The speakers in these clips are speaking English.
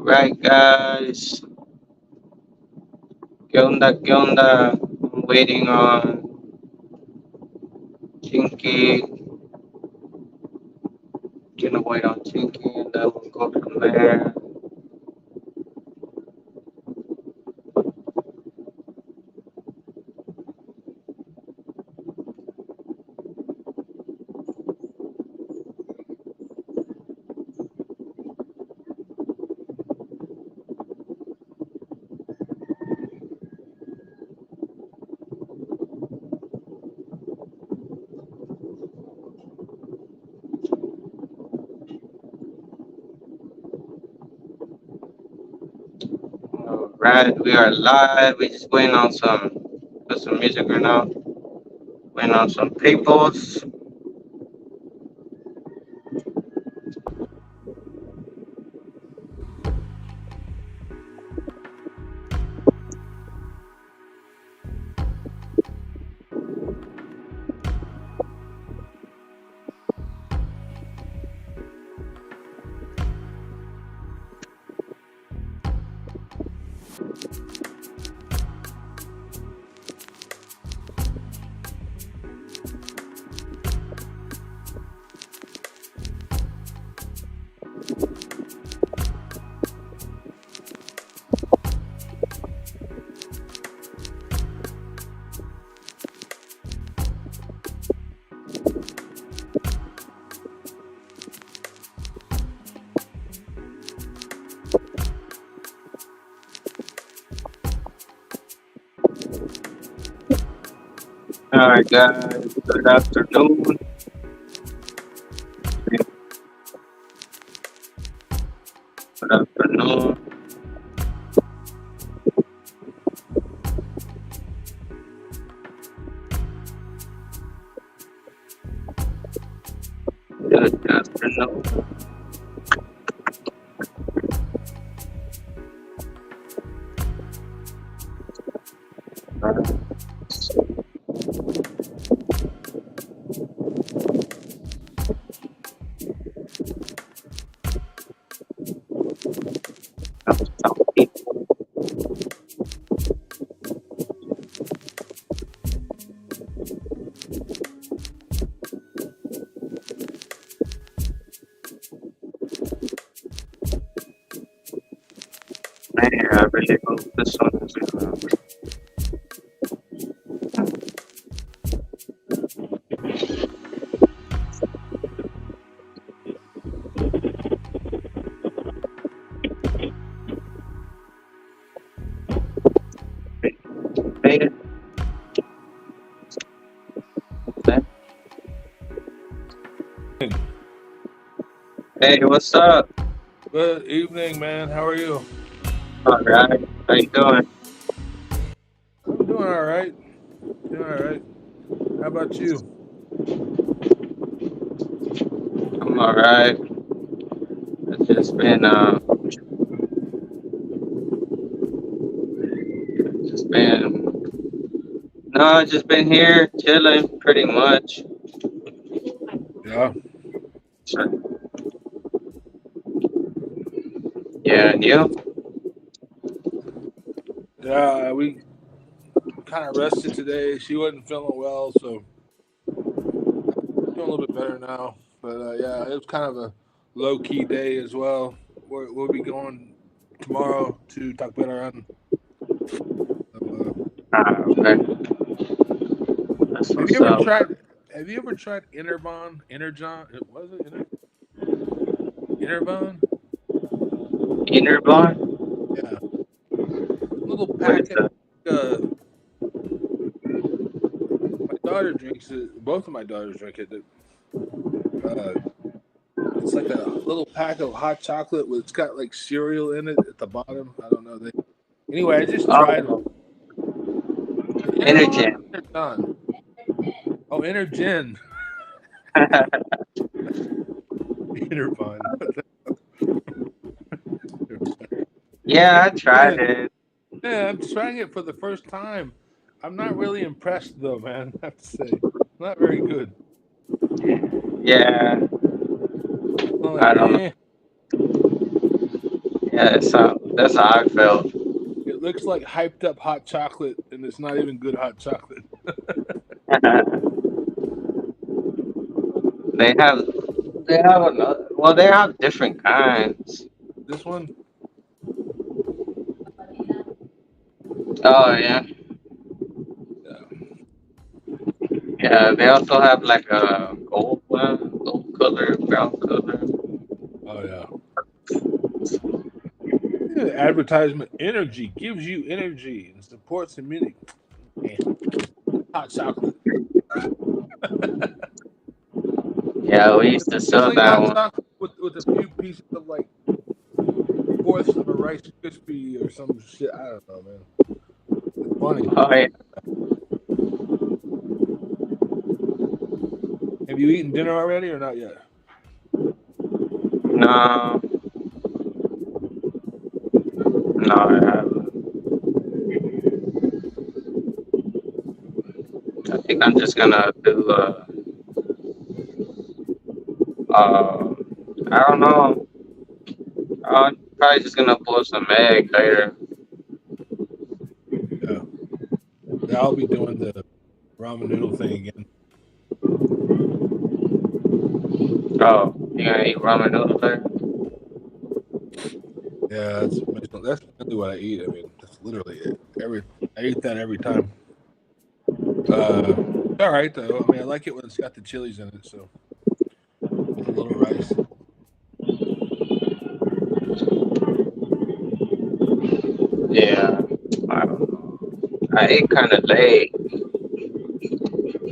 Right, guys. ¿Qué onda? ¿Qué onda? I'm waiting on Chinky. Gonna wait on Chinky and then we'll go from there. Alright, we are live. We just waiting on put some music right now. Waiting on some peoples. Alright, guys. Good afternoon. Good afternoon. Good afternoon. Some people. Man, I really hope this one is made it. Hey, what's up? Good evening, man. How are you? Alright, how you doing? I'm doing all right. Doing all right. How about you? I'm alright. It's just been just been no, just been here chilling pretty much. Yeah. So, yeah, and you? Yeah, we kind of rested today. She wasn't feeling well, so doing a little bit better now. But yeah, it was kind of a low key day as well. We'll be going tomorrow to talk about our own. So, Okay. That's have you what's ever up. tried? Have you ever tried Interbond? Energon? Was it Interbond? Inner bar? Yeah, little What is packet. that? My daughter drinks it. Both of my daughters drink it. Uh, It's like a little pack of hot chocolate with it's got like cereal in it at the bottom. I don't know. Anyway, I just tried Oh, Interbond. Energen. Energon. Oh, Energen. Interbond. Yeah, I tried Energen. it. Yeah, I'm trying it for the first time. I'm not really impressed though, man. I have to say, not very good. Yeah, I'm like, I don't know. Yeah, that's how I felt. It looks like hyped up hot chocolate, and it's not even good hot chocolate. they have they have another. Well, they have different kinds. This one, Oh yeah, yeah. yeah. They also have like a gold one, gold color, brown color. Oh yeah. Yeah, advertisement energy gives you energy and supports immunity. Man, hot chocolate. Yeah, we used to It's sell like that hot one. chocolate with a few pieces of like fourths of a Rice Krispie or some shit. I don't know, man. It's funny. Oh yeah. Have you eaten dinner already or not yet? No, no, I haven't. I think I'm just gonna do. Uh, I don't know. I'm probably just gonna boil some egg later. Yeah. Yeah, I'll be doing the ramen noodle thing again. Oh, you gonna eat ramen noodles later? Yeah, that's mainly what I eat. I mean, that's literally it. I eat that every time. All right though. I mean, I like it when it's got the chilies in it. So with a little rice. Yeah, I don't know. I ate kind of late.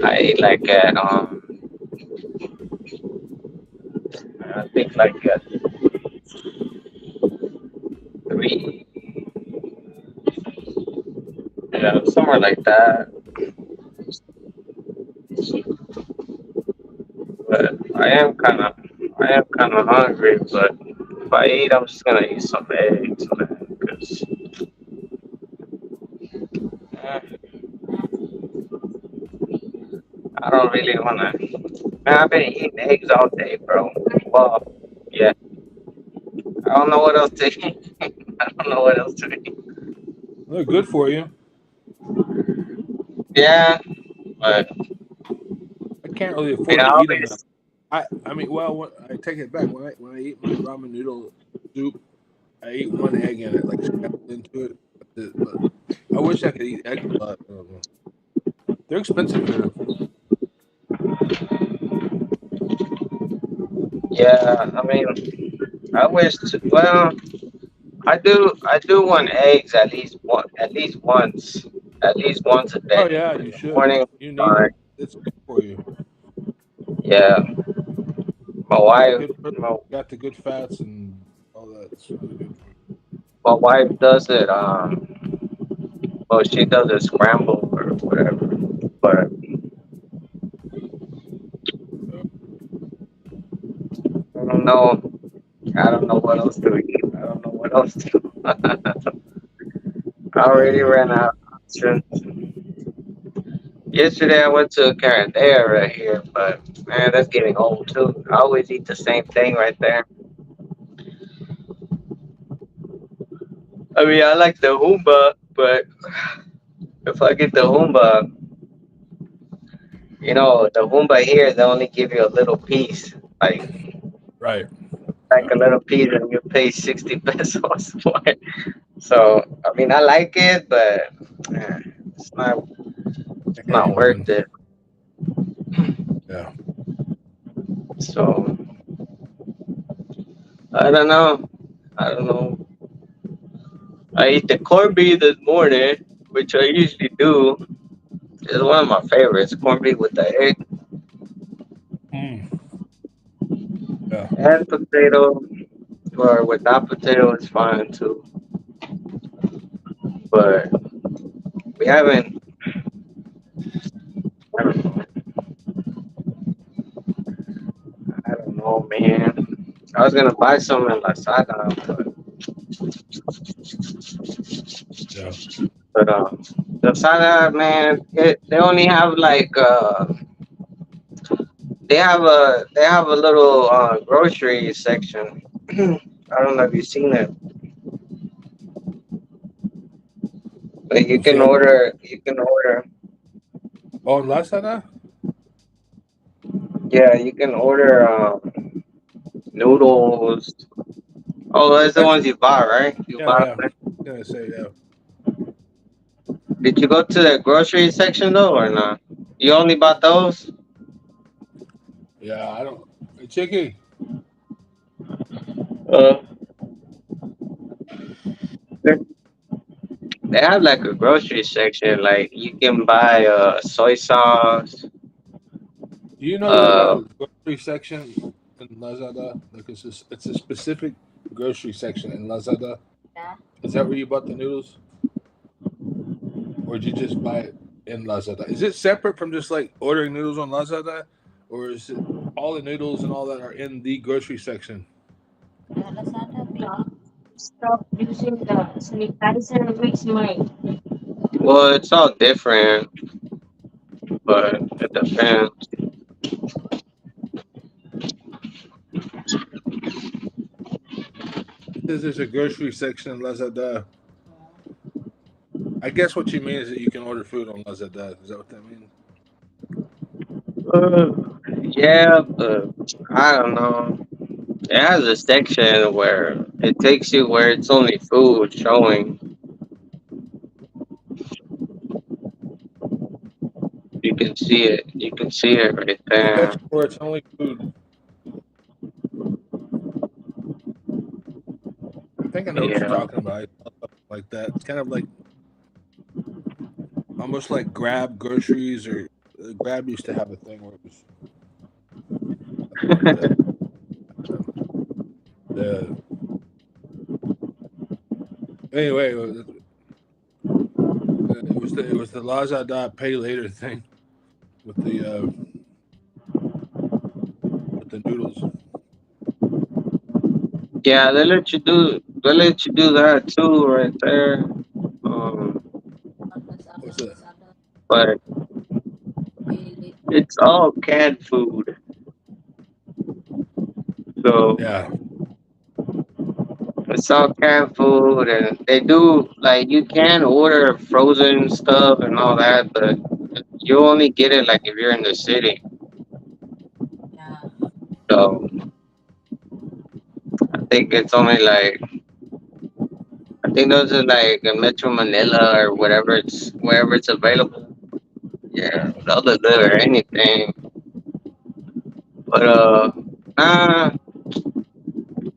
I ate like at I think like at 3, somewhere like that. But I am kind of hungry. But if I eat, I'm just gonna eat some eggs, man. Cause I don't really wanna. Man, I've been eating eggs all day, bro. Well, yeah. I don't know what else to eat. I don't know what else to eat. They're good for you. Yeah, but I can't really I mean, afford I to eat them now. always. I mean, well, I take it back. When I eat my ramen noodle soup, I eat one egg in it, like scrambled into it. But I wish I could eat eggs a lot. I don't know. They're expensive here. Yeah, I mean, I wish. Well, I do want eggs at least once, at least once a Oh day. yeah, In you the should. morning, You need or it. It's good for you. yeah, my Got wife, good, my, got the good fats and all that. It's really good for my wife does it. Well, she does it scrambled or whatever. But you. I don't know. I don't know what else to eat. I don't know what else to. I Yeah, already yeah. ran out of options. Yesterday I went to a Carandea right here, but man, that's getting old too. I always eat the same thing right there. I mean, I like the Humba, but if I get the Humba, the Humba here, they only give you a little piece, Right. like Yeah. a little piece, and you pay 60 pesos for it. So, I mean, I like it, but it's not Hey, worth man. it. Yeah. So, I don't know. I don't know. I ate the corned beef this morning, which I usually do. It's one of my favorites, corned beef with the egg Mm, yeah. and potato, or without potato is fine too. But we haven't. I don't know. I don't know, man. I was gonna buy some in Lazada, Yeah. but Lazada, man, they only have like they have a little grocery section. I don't know if you've seen it. Like you You can said order. You can order. on Lazada? Yeah, you can order noodles. Oh, that's the That's ones you buy, right? You yeah, buy. yeah. Gonna say yeah. Did you go to the grocery section though, or not? You only bought those? Yeah, I don't. Hey, Chicky, Uh, they they have like a grocery section. Like you can buy soy sauce. do you know there's Uh, a grocery section in Lazada? Like it's a specific grocery section in Lazada. Is that where you bought the noodles, or did you just buy it in Lazada? Is it separate from just like ordering noodles on Lazada, or is it all the noodles and all that are in the grocery section? Stop using the sanitizer makes my well, it's all different, but it depends. It says there's a grocery section in Lazada. I guess what you mean is that you can order food on Lazada. Is that what that means? Uh, yeah, but I don't know. It has a section where it takes you where it's only food showing. You can see it. You can see it right A there. section where it's only food. I think I know what you're Yeah. talking about. I saw something like that. It's kind of like almost like Grab groceries or Grab used to have a thing where it was something like that. Um, the anyway, it was the Lazada pay later thing with the noodles. Yeah, they let you do. They let you do that too, right there. Um, What's that? but it's all canned food. So Yeah, it's all canned food, and they do like you can order frozen stuff and all that, but you only get it like if you're in the city. So I think it's only like I think those are like in Metro Manila or whatever it's wherever it's available. Yeah, they'll deliver anything. But nah,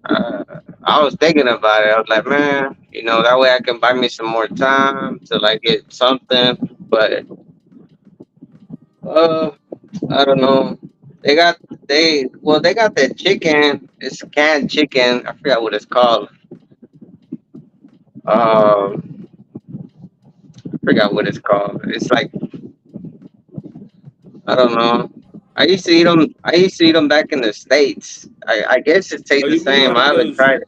uh, I was thinking about it. I was like, man, that way I can buy me some more time till I get something. But uh, I don't know. They got they got that chicken. It's canned chicken. I forgot what it's called. Um, I forgot what it's called. It's like I don't know. I used to eat them back in the states. I guess it tastes oh, the you mean same. like I haven't those? tried it.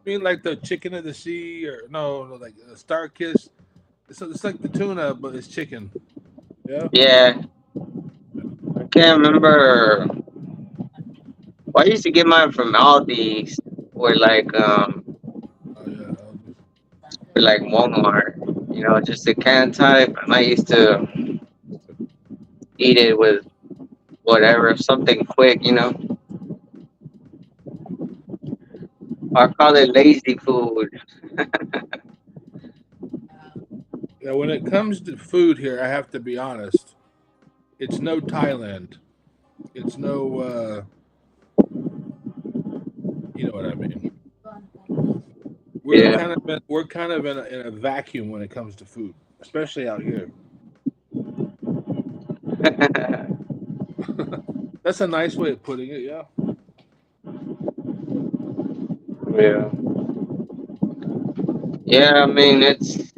You mean like the chicken of the sea, or no, like a Star Kiss? It's like the tuna, but it's chicken. Yeah. Yeah, I can't remember. Well, I used to get mine from Aldi's or Oh yeah. I'll just, Walmart. Just a can type. And I used to eat it with whatever, something quick. I call it lazy food. yeah. When it comes to food here, I have to be honest. It's no Thailand. It's no. You know what I mean. Yeah. We're kind of in a vacuum when it comes to food, especially out here. That's a nice way of putting it. Yeah. Yeah. Yeah. I mean, it's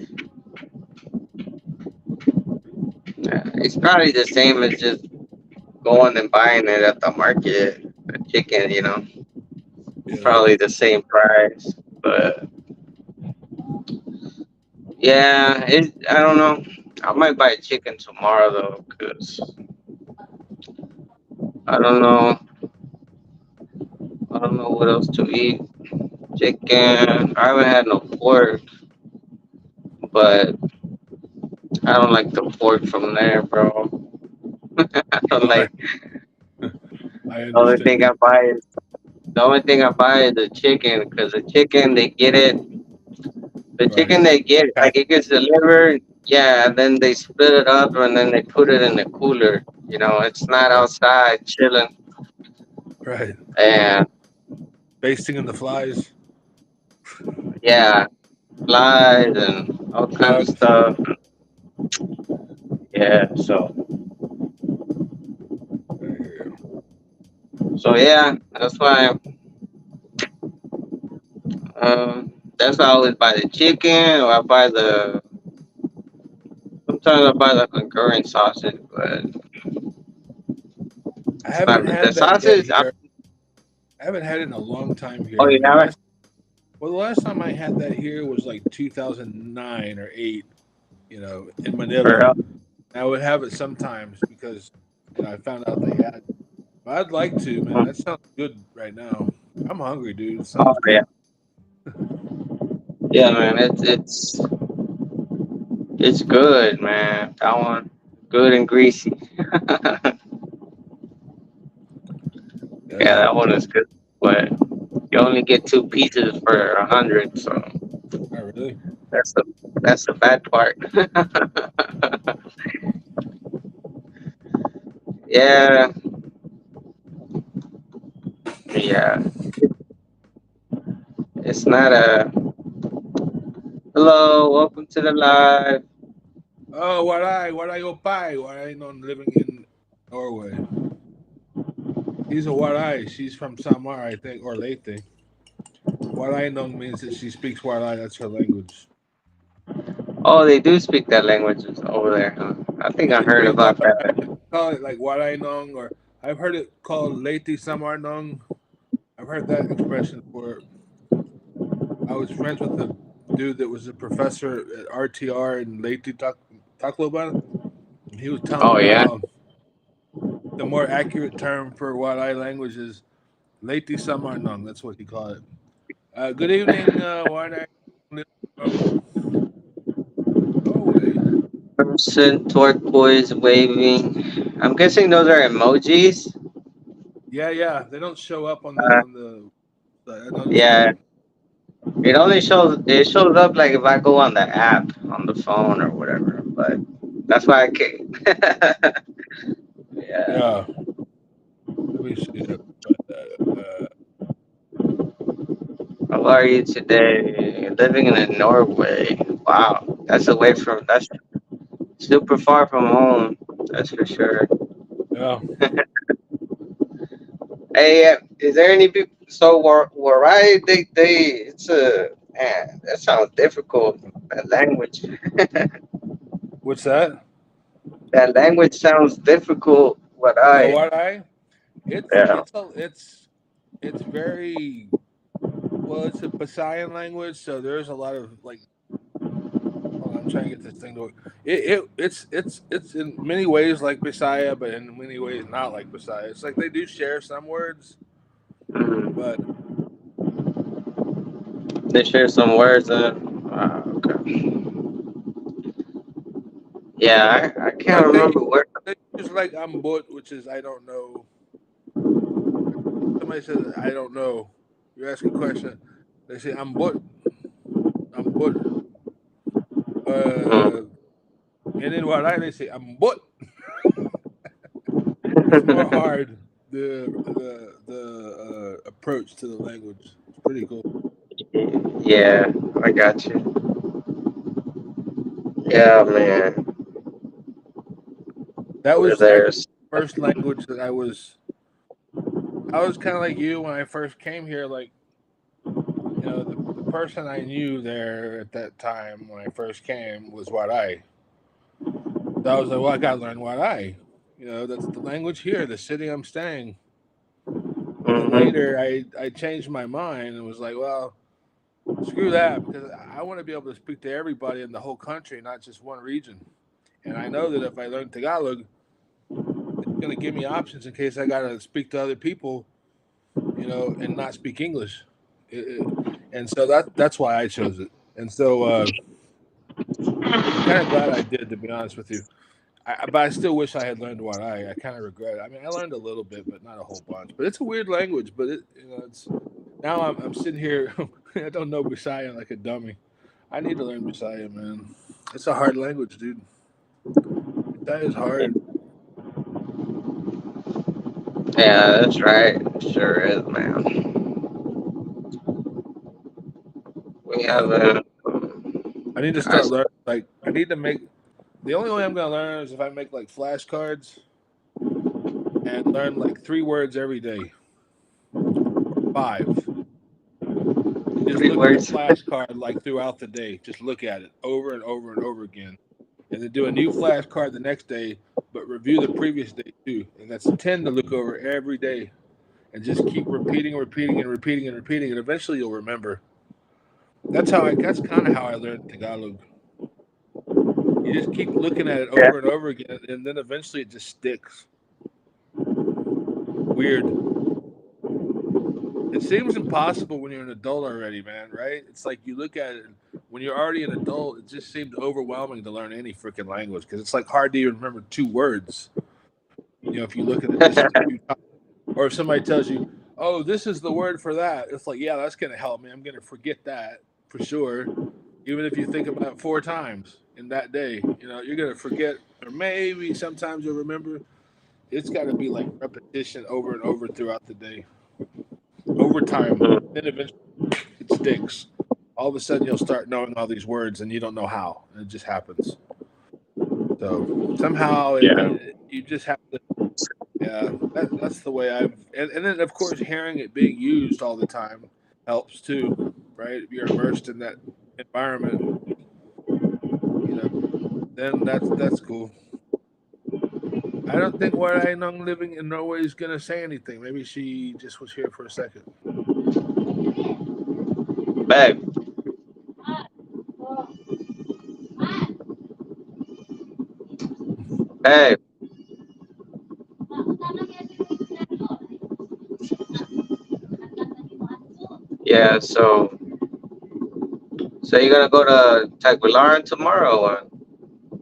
probably the same as just going and buying it at the market. The chicken, it's Yeah. probably the same price. But yeah, I don't know. I might buy chicken tomorrow though, cause I don't know. I don't know what else to eat. Chicken. I haven't had no pork, but I don't like the pork from there, bro. I don't Oh, like. I The only thing I understand. buy is the only thing I buy is the chicken because the chicken they get it. The Right. chicken they get like Pack. it gets delivered. Yeah, and then they split it up and then they put it in the cooler. You know, it's not Right. outside chilling. Right. And Basting in the flies. yeah, flies and all kinds of Bugs. stuff. Yeah, I hear you. so yeah, that's why I always buy the chicken or I buy the sometimes I buy the concurrent sausage, but I it's not haven't the had that yet sausage. here. I haven't had it in a long time Oh, here. you The haven't? last time I had that here was like 2009 or 8, in For Manila. real? I would have it sometimes because, I found out they had. But I'd like to, man. That sounds good right now. I'm hungry, dude. It Oh sounds yeah, good. yeah, man. It's good, man. That one, good and greasy. Yeah, Yeah. that one is good. But you only get two pieces for 100, so Oh, really? that's the that's the bad part. Yeah, yeah. It's not a hello. Welcome to the live. Oh, what I opai? What I know living in Norway. She's a Warai. She's from Samar, I think, or Leyte. Warai Nung means that she speaks Warai. That's her language. Oh, they do speak that language over there, huh? I think I heard They about that. call it like Warai Nung, or I've heard it called Leyte Samar Nung. I've heard that expression for. I was friends with a dude that was a professor at RTR in Leyte Tacloban. And he was telling me Oh about yeah. how the more accurate term for Warai language is Leyte Samar Nung. That's what he called it. Good evening, Warai from Norway. Person turquoise waving. I'm guessing those are emojis. Yeah, yeah. They don't show up on Uh, the. I noticed that. yeah, it shows up like if I go on the app on the phone or whatever. But that's why I can't. Yeah. Yeah. Let me see. How are you today? Living in Norway. Wow, that's super far from home. That's for sure. Yeah. Hey, is there any people? So where I they it's a man. That sounds difficult. That language. What's that? That language sounds difficult. What Oh, I what I? It's yeah. it's a it's very well. It's a Visayan language, so there's a lot of like. Hold on, I'm trying to get this thing to work. It's in many ways like Bisaya, but in many ways not like Bisaya. It's like they do share some words, Mm. but They share some words. Okay. Yeah, I can't like remember where. they use like ambut, which is I don't know. Somebody says I don't know. You ask a question, they say ambut, uh, Mm. and then what I they say ambut. It's more hard the approach to the language. It's pretty cool. Yeah, I got you. Yeah, man. That Over was actually there's. the first language that I was kind of like you when I first came here. Like the person I knew there at that time when I first came was Warai. So I was like, well, I gotta learn Warai. That's the language here, the city I'm staying. And then Mm-hmm. later, I changed my mind and was like, well, screw that because I want to be able to speak to everybody in the whole country, not just one region. And I know that if I learn Tagalog, it's going to give me options in case I got to speak to other people, and not speak English. And so that's why I chose it. And so I'm kind of glad I did, to be honest with you. But I still wish I had learned what I kind of regret it. I mean, I learned a little bit, but not a whole bunch. But it's a weird language. But it's now I'm sitting here. I don't know Bisaya like a dummy. I need to learn Bisaya, man. It's a hard language, dude. Bisaya is hard. Yeah, that's right. Sure is, man. We Yeah, have a. I need to I, start learning. Like, I need to make. The only way I'm gonna learn is if I make like flashcards and learn like 3 words every day or 5. And just three look at the words. flashcard like throughout the day. Just look at it over and over and over again, and then do a new flashcard the next day, but review the previous day too. And that's 10 to look over every day, and just keep repeating, repeating, and repeating and repeating, and eventually you'll remember. That's how I. That's kind of how I learned Tagalog. You just keep looking at it Yeah. over and over again, and then eventually it just sticks. Weird. It seems impossible when you're an adult already, man, right? It's like you look at it, and when you're already an adult, it just seems overwhelming to learn any freaking language because it's like hard to even remember 2 words. If you look at it just a few times, or if somebody tells you, "Oh, this is the word for that," it's like, yeah, that's gonna help me. I'm gonna forget that for sure. Even if you think about it 4 times in that day, you're gonna forget, or maybe sometimes you'll remember. It's got to be like repetition over and over throughout the day, over time. Then eventually it sticks. All of a sudden, you'll start knowing all these words, and you don't know how. And it just happens. So somehow, Yeah. you just have to. Yeah, that's the way I've. And then, of course, hearing it being used all the time helps too, right? If you're immersed in that environment, you know, then that's cool. I don't think where I know living in Norway is gonna say anything. Maybe she just was here for a second. Babe, babe. Yeah. So you're gonna go to Tagbilaran tomorrow? Or?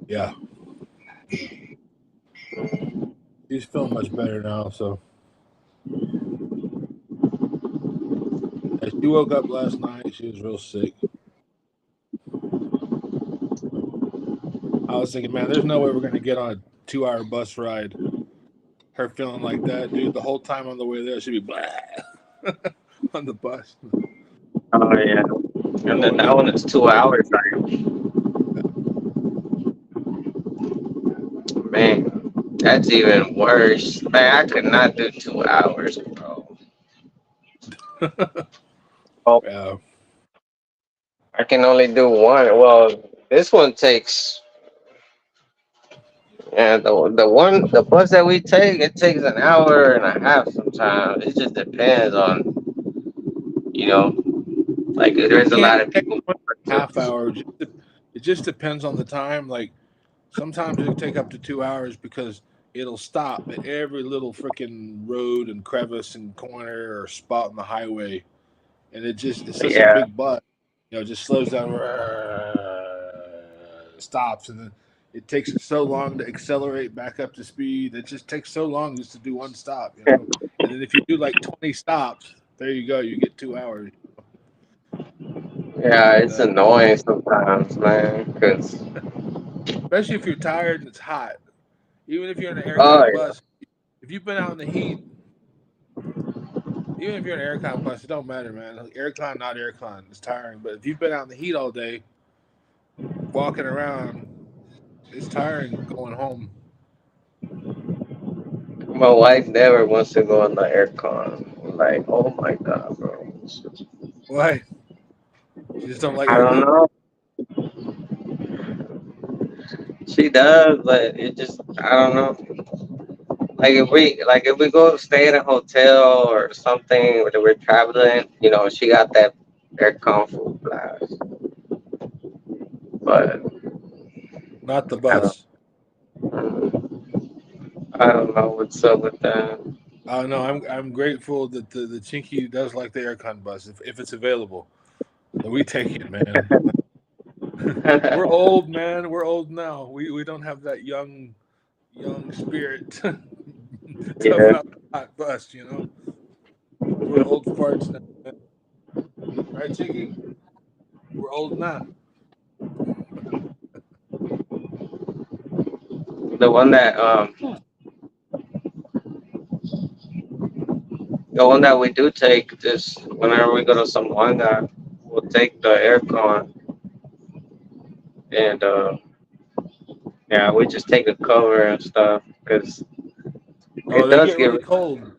Yeah, yeah. She's feeling much better now. So yeah, she woke up last night. She was real sick. I was thinking, man, there's no way we're gonna get on a 2-hour bus ride. Her feeling like that, dude. The whole time on the way there, she'd be blah on the bus Oh yeah. And then going that up. one is 2 hours. Like, man, that's even worse. Man, I could not do 2 hours, bro. Oh, Yeah, I can only do one. Well, this one takes. Yeah, the bus that we take, it takes an hour and a half sometimes. It just depends on, you know, like it there's a can't lot of take people. 1.5 hours. It just depends on the time. Like sometimes it'll take up to 2 hours because it'll stop at every little freaking road and crevice and corner or spot on the highway, and it's such a Yeah, big bus. It just slows down, stops, and then it takes it so long to accelerate back up to speed. It just takes so long just to do one stop. And then if you do like 20 stops, there you go. You get 2 hours. yeah, But it's annoying sometimes, man. Cause especially if you're tired and it's hot, even if you're in an oh aircon yeah, bus, if you've been out in the heat, even if you're in an aircon bus, it don't matter, man. Like, aircon, not aircon, it's tiring. But if you've been out in the heat all day, walking around, it's tiring going home. my wife never wants to go on the aircon. Like, oh my god, bro. Why? You just don't like I the don't heat? know. She does, but it just I don't know. Like if we go stay in a hotel or something where we're traveling, she got that aircon full blast. But Not the I don't bus. I don't know what's up with that. Oh no, I'm grateful that the Chinky does like the aircon bus if it's available. So we take it, man. We're old, man. We're old now. We don't have that young spirit to Yeah, about hot bust. We're old farts now, man. Right, Chinky? We're old now. the one that the one that we do take is whenever we go to some guy, we'll take the aircon and yeah, we just take a cover and stuff because Oh, it they does get get really cold.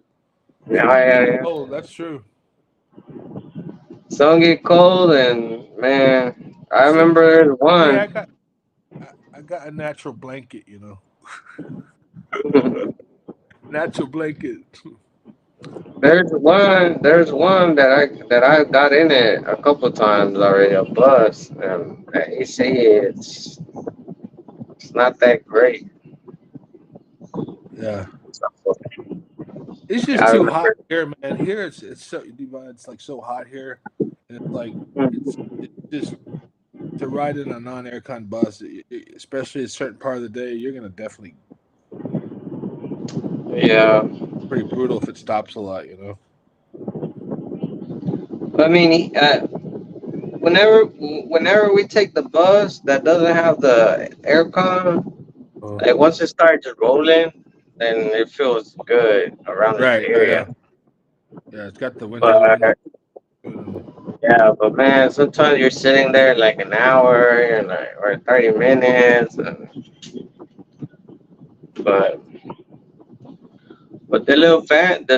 yeah, Some yeah, get yeah. cold. That's true. Some get cold and man, I See, remember there's me, one. I got a natural blanket. Natural blanket. There's one that I got in it a couple times already, a bus, and he said it's not that great. Yeah, So, it's just I too hot remember. here, man. Here it's so it's like so hot here, and it's like it's just to ride in a non-aircon bus, especially a certain part of the day, you're gonna definitely Yeah, pretty brutal if it stops a lot. I mean, whenever we take the bus that doesn't have the aircon, Uh, like once it starts rolling, then it feels good around this right. Yeah. area. Yeah. Yeah. It's got the But windows open. And, yeah, but man, sometimes you're sitting there like an hour and like, or 30 minutes, but the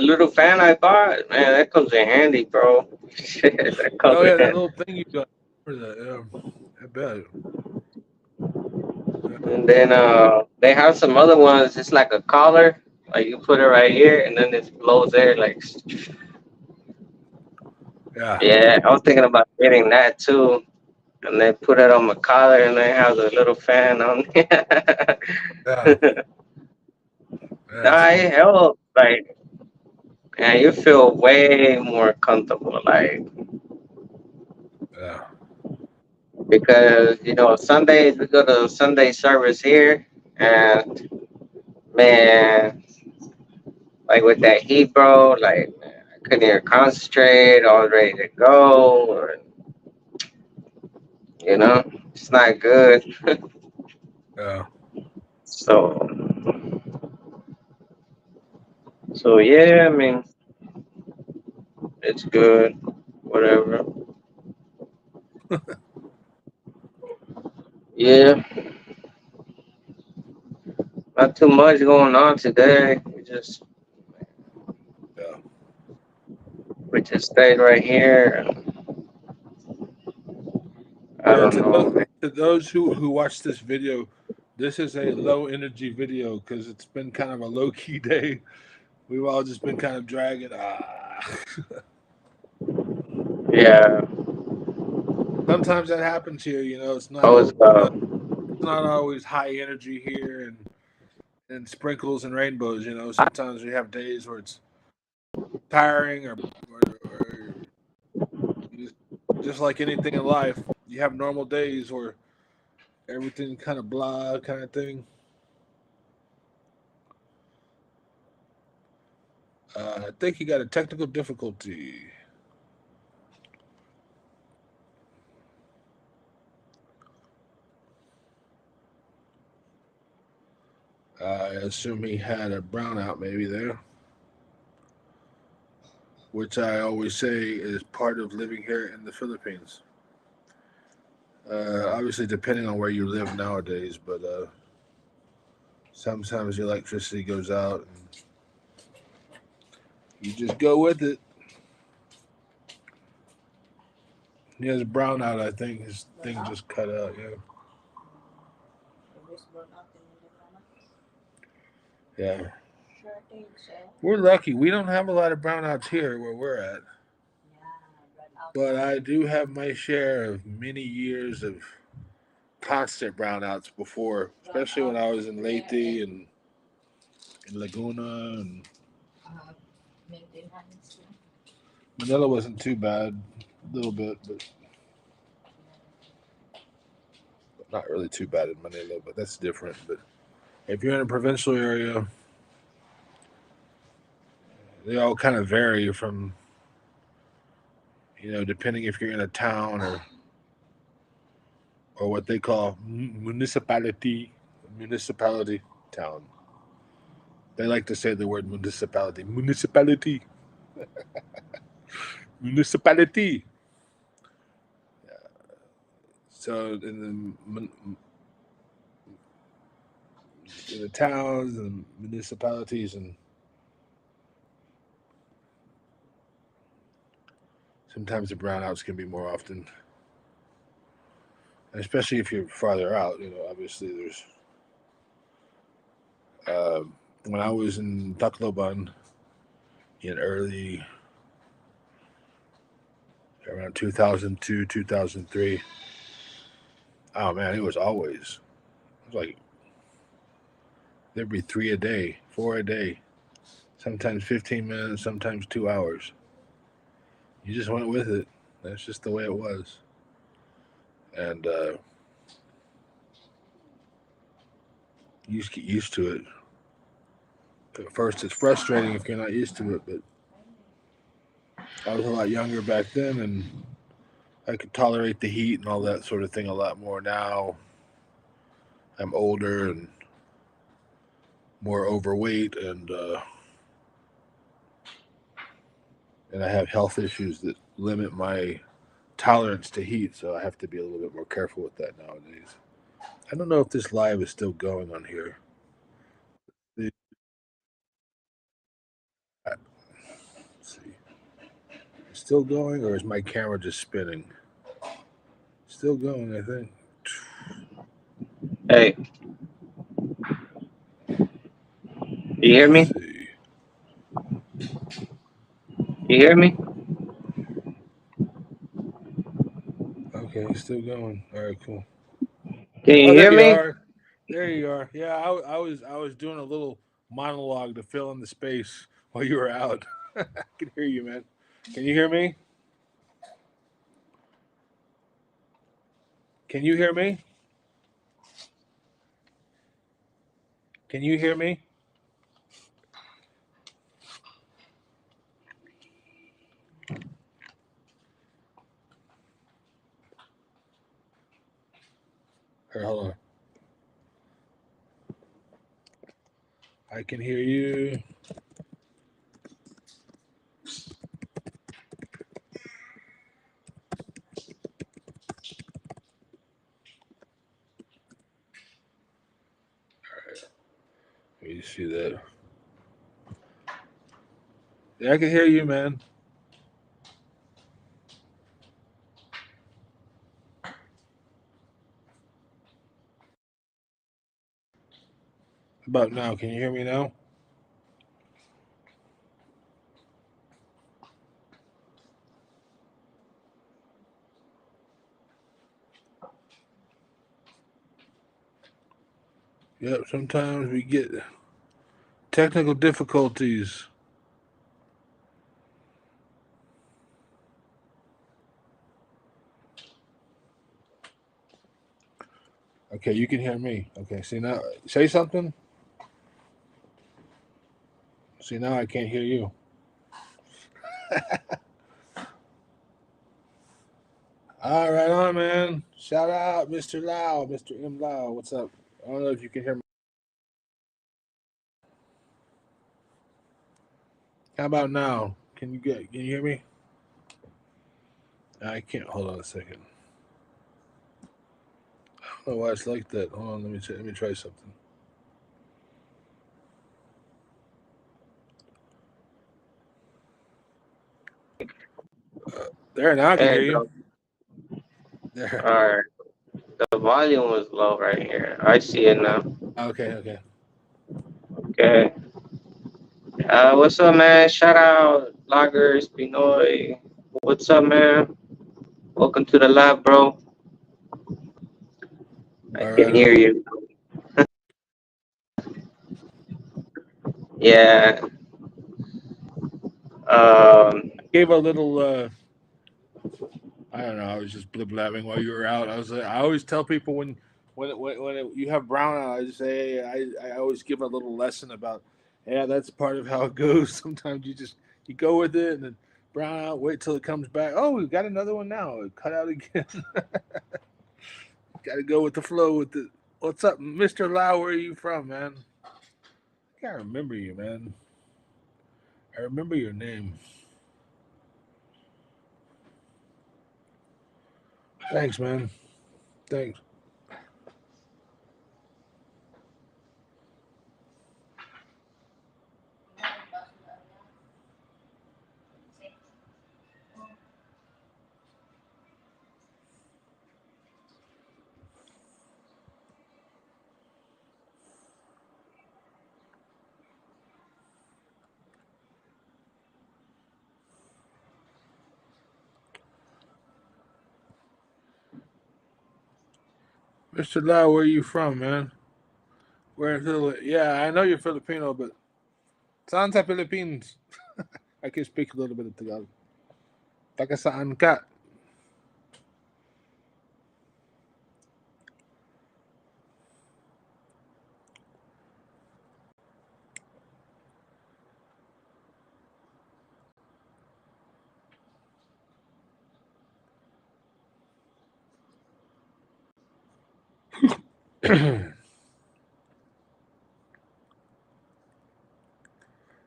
little fan I bought, man, that comes in handy, bro. That comes oh in yeah, that handy. little thing you got. For that. I bet. Yeah. And then they have some other ones. It's like a collar, like you put it right here, and then it blows air. Like, Yeah. yeah, I was thinking about getting that too. And they put it on my collar, and they have the little fan on. Yeah. That's Nah, funny. it helps. Like, and you feel way more comfortable. Like, Yeah. because Sundays we go to Sunday service here, and man, like with that heat, bro, like man, I couldn't even concentrate. I was ready to go, or it's not good. Yeah. So, so yeah, I mean, it's good, whatever. Yeah, not too much going on today. Yeah. We just stayed right here. And I Yeah. don't know, man. To those who watch this video, this is a low energy video because it's been kind of a low key day. We've all just been kind of dragging. Yeah, Sometimes that happens here. It's I not was all. It's not always high energy here and sprinkles and rainbows. Sometimes we have days where it's tiring or just, just like anything in life, you have normal days where everything kind of blah kind of thing. I think he got a technical difficulty. I assume he had a brownout maybe there, which I always say is part of living here in the Philippines. Obviously, depending on where you live nowadays, but sometimes the electricity goes out and you just go with it. He has a brownout, I think. His thing just cut out, yeah. Yeah. We're lucky. We don't have a lot of brownouts here where we're at. But I do have my share of many years of constant brownouts before, especially when I was in Leyte and in Laguna and Manila wasn't too bad, a little bit, but Not really too bad in Manila, but that's different. But if you're in a provincial area, they all kind of vary from, depending if you're in a town or what they call municipality town. They like to say the word municipality. So in the towns and municipalities, and sometimes the brownouts can be more often, and especially if you're farther out. Obviously there's. When I was in Tacloban in early around 2002, 2003. Oh man, it was like there'd be three a day, four a day, sometimes 15 minutes, sometimes 2 hours. You just went with it. That's just the way it was. And you just get used to it. At first, it's frustrating if you're not used to it, but I was a lot younger back then and I could tolerate the heat and all that sort of thing a lot more now. I'm older and more overweight, and I have health issues that limit my tolerance to heat, so I have to be a little bit more careful with that nowadays. I don't know if this live is still going on here. Let's see. Still going, or is my camera just spinning? Still going, I think. Hey, you hear Let's me? see. You hear me? Okay, still going. All right, cool. Can you Oh, there hear you me? are. There you are. Yeah, I was doing a little monologue to fill in the space while you were out. I can hear you, man. Can you hear me? Can you hear me? Can you hear me? Here, hold on. I can hear you. You see that? Yeah, I can hear you, man. How about now? Can you hear me now? Yep, sometimes we get technical difficulties. Okay, you can hear me. Okay, see now, say something. See now, I can't hear you. All right, on man. Shout out, Mr. Lau, Mr. M. Lau. What's up? I don't know if you can hear me. How about now? Can you hear me? I can't. Hold on a second. I don't know why it's like that. Hold on. Let me try something. There now I can Hey, hear you. bro. There. Alright. The volume was low right here. I see it now. Okay. Okay. Okay. What's up, man? Shout out, Loggers, Pinoy. What's up, man? Welcome to the lab, bro. I All can right. hear On. you. Yeah. Um. I gave a little. I don't know. I was just blib blabbing while you were out. I always tell people when You have brownout, I just say I always give a little lesson about, yeah, that's part of how it goes. Sometimes you go with it and then brown out, wait till it comes back. Oh, we've got another one now. Cut out again. Got to go with the flow with the. What's up, Mister Lau? Where are you from, man? I can't remember you, man. I remember your name. Thanks, man. Thanks. Mister Lau, where are you from, man? Where in Yeah, I know you're Filipino, but saan sa Philippines? I can speak a little bit of Tagalog. Taga saan ka?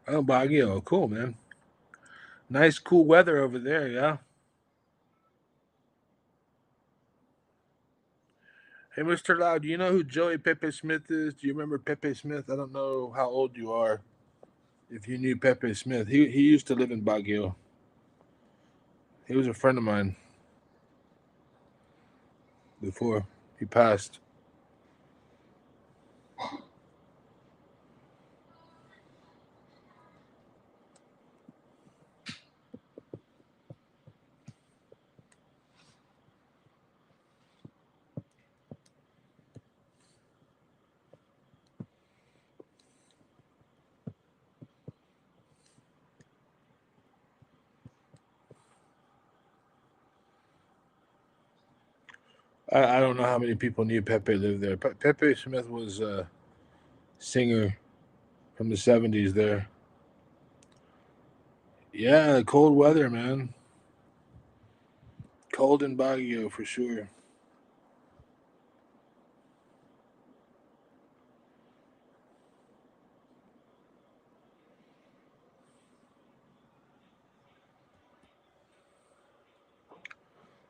Oh, Baguio. Cool, man. Nice, cool weather over there, yeah? Hey, Mr. Loud, do you know who Joey Pepe Smith is? Do you remember Pepe Smith? I don't know how old you are. If you knew Pepe Smith, he used to live in Baguio. He was a friend of mine before he passed. I don't know how many people knew Pepe lived there. Pepe Smith was a singer from the 70s there. Yeah, cold weather, man. Cold in Baguio for sure.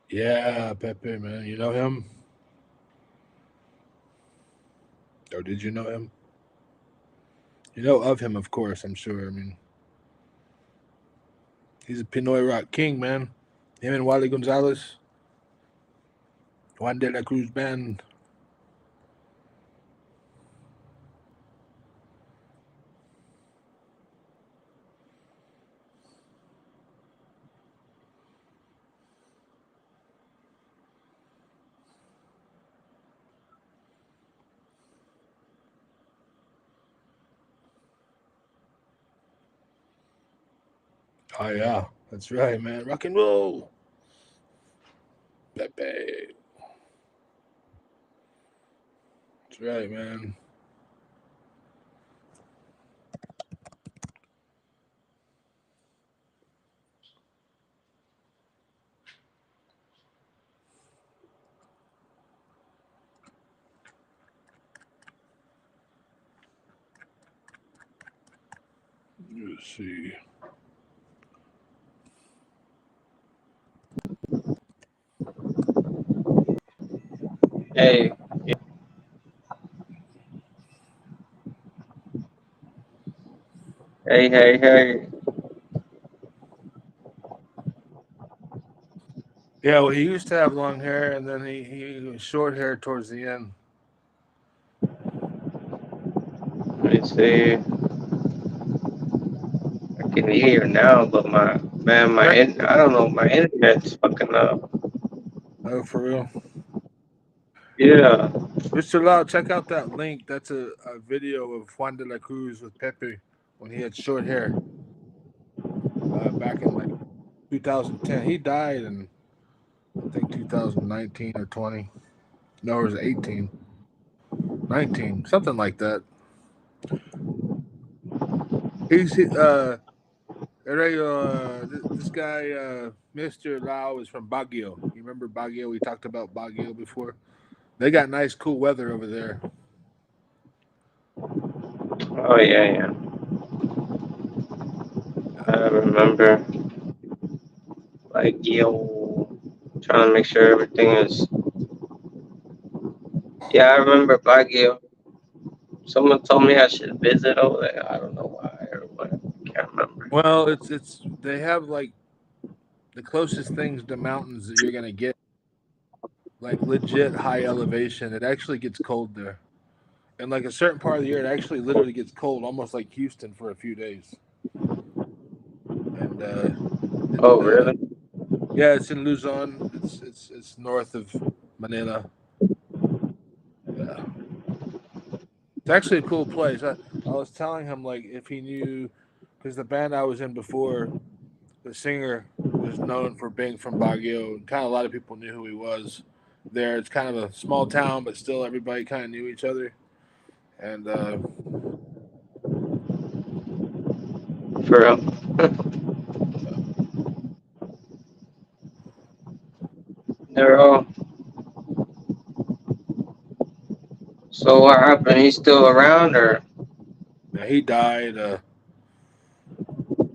Yeah, Pepe, man. You know him? Or did you know him? You know of him, of course, I'm sure. I mean, he's a Pinoy rock king, man. Him and Wally Gonzalez, Juan de la Cruz band. Oh yeah, that's right, man. Rock and roll, Pepe. That's right, man. Let's see. Hey, hey. Yeah, well, he used to have long hair, and then he was short hair towards the end. Let me see. I can hear now, but Right? I don't know, my internet's fucking up. Oh, for real. Yeah. Mr. Lau, check out that link. That's a video of Juan de la Cruz with Pepe when he had short hair back in like 2010. He died in, I think, 2019 or 20. No, it was 18. 19, something like that. He's this guy, Mr. Lau, is from Baguio. You remember Baguio? We talked about Baguio before. They got nice, cool weather over there. Oh yeah, yeah. I remember. Like yo, trying to make sure everything is. Yeah, I remember Baguio. Someone told me I should visit over there. I don't know why or what. Can't remember. Well, it's they have like the closest things to mountains that you're gonna get, like legit high elevation. It actually gets cold there, and like a certain part of the year, it actually literally gets cold, almost like Houston for a few days. And it Oh really? yeah, it's in Luzon. It's north of Manila. Yeah, it's actually a cool place. I was telling him like if he knew, because the band I was in before, the singer was known for being from Baguio, and kind of a lot of people knew who he was. There, it's kind of a small town, but still everybody kind of knew each other. And For real? They're all. So what happened? He's still around or? yeah, he died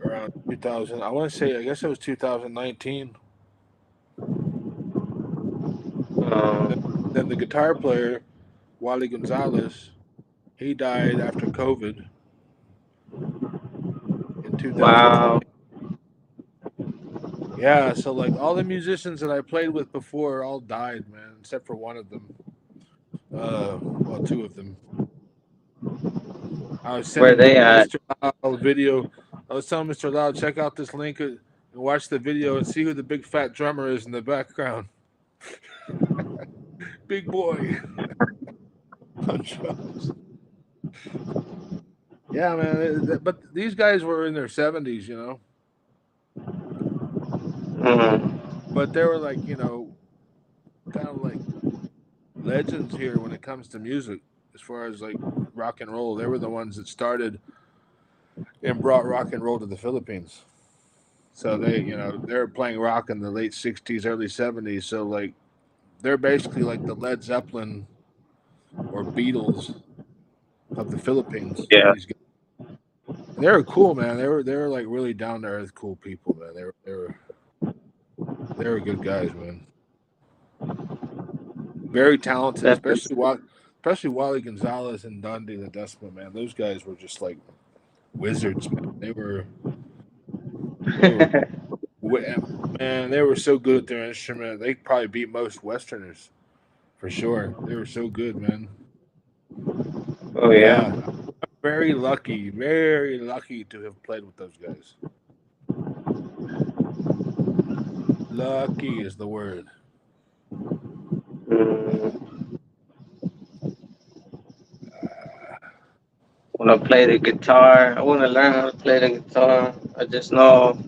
around 2000. I want to say, I guess it was 2019. And then the guitar player, Wally Gonzalez, he died after COVID in Wow. 2020. Yeah, so like all the musicians that I played with before all died, man, except for one of them. Well, two of them. I was Where sending they at? Mr. Lau a video. I was telling Mr. Lau, check out this link and watch the video and see who the big fat drummer is in the background. Big boy on drums. Yeah, man. But these guys were in their 70s, you know. Mm, But they were like, kind of like legends here when it comes to music, as far as like rock and roll. They were the ones that started and brought rock and roll to the Philippines. So they're playing rock in the late 60s, early 70s. So like they're basically like the Led Zeppelin or Beatles of the Philippines. yeah, These guys, and they were cool, man. They were like really down to earth, cool people, man. They were good guys, man. Very talented, that's especially Wally Gonzalez and Dundee Ledesma, man. Those guys were just like wizards, man. They were man. They were so good at their instrument. They probably beat most Westerners for sure. They were so good, man. oh yeah. Yeah, very lucky to have played with those guys. Lucky is the word. Mm, want to play the guitar. I want to learn how to play the guitar. I just know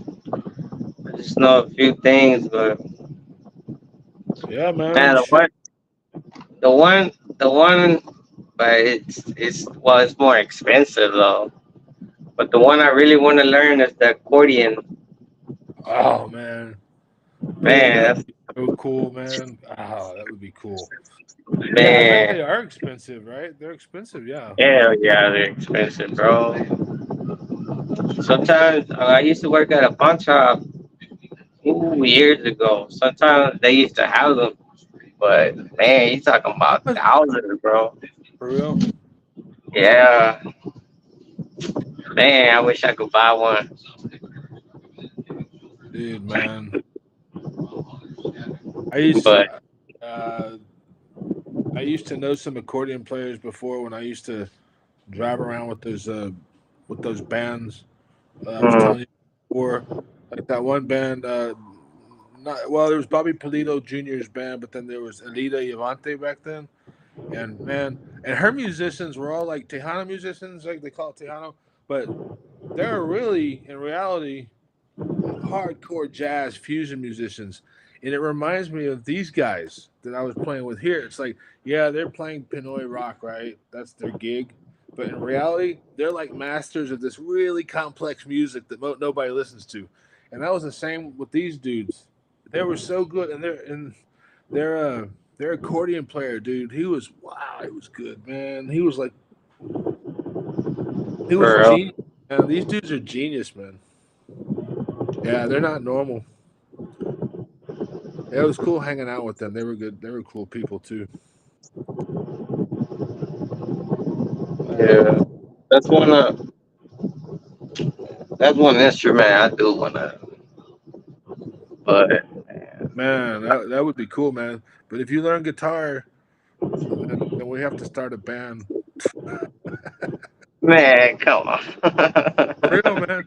a few things, but Yeah, man. man, Shoot. the one, but it's more expensive though. But the one I really want to learn is the accordion. Oh man, man, Man, that that's would be so cool, man. Ah, that would be cool. Yeah, I bet man. they are expensive, right? They're expensive, yeah. Hell yeah, they're expensive, bro. Sometimes I used to work at a pawn shop years ago. Sometimes they used to have them, but man, you talking How about much thousands, bro. for real, Yeah, man, I wish I could buy one. dude, man? I used But uh, I used to know some accordion players before when I used to drive around with those bands. I was mm, telling you before, like that one band. Not well, there was Bobby Polito Jr.'s band, but then there was Elita Yavante back then. And man, and her musicians were all like Tejano musicians, like they call it Tejano, but they're really, in reality, like hardcore jazz fusion musicians. and it reminds me of these guys that I was playing with here. It's like, yeah, they're playing Pinoy rock, right? That's their gig. But in reality, they're like masters of this really complex music that nobody listens to. And that was the same with these dudes. They were so good, and their their accordion player, dude, he was wow, he was good, man. He was For real. genius. Man, these dudes are genius, man. Yeah, they're not normal. Yeah, it was cool hanging out with them. They were good. They were cool people too. Yeah. That's one that's one instrument I do wanna but Man, that would be cool, man. But if you learn guitar, then we have to start a band. man, come For on. real, man.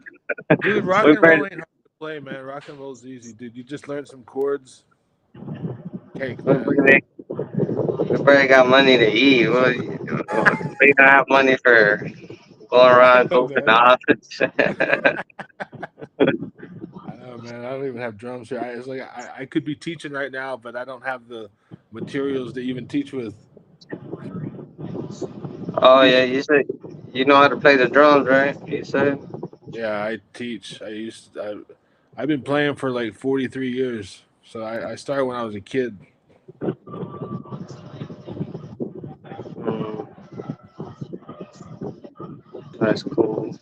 Dude, rock we and roll better ain't hard to play, man. Rock and roll's easy, dude. You just learn some chords. Cake, we man. better, we better got money to eat. We don't have money for going I around know, goofing man. off. I know, man. I don't even have drums here. It's like I could be teaching right now, but I don't have the materials to even teach with. Oh You yeah, should, you said you know how to play the drums, right? You said. yeah, I teach. I've been playing for like 43 years. So I started when I was a kid. Mm, that's cool.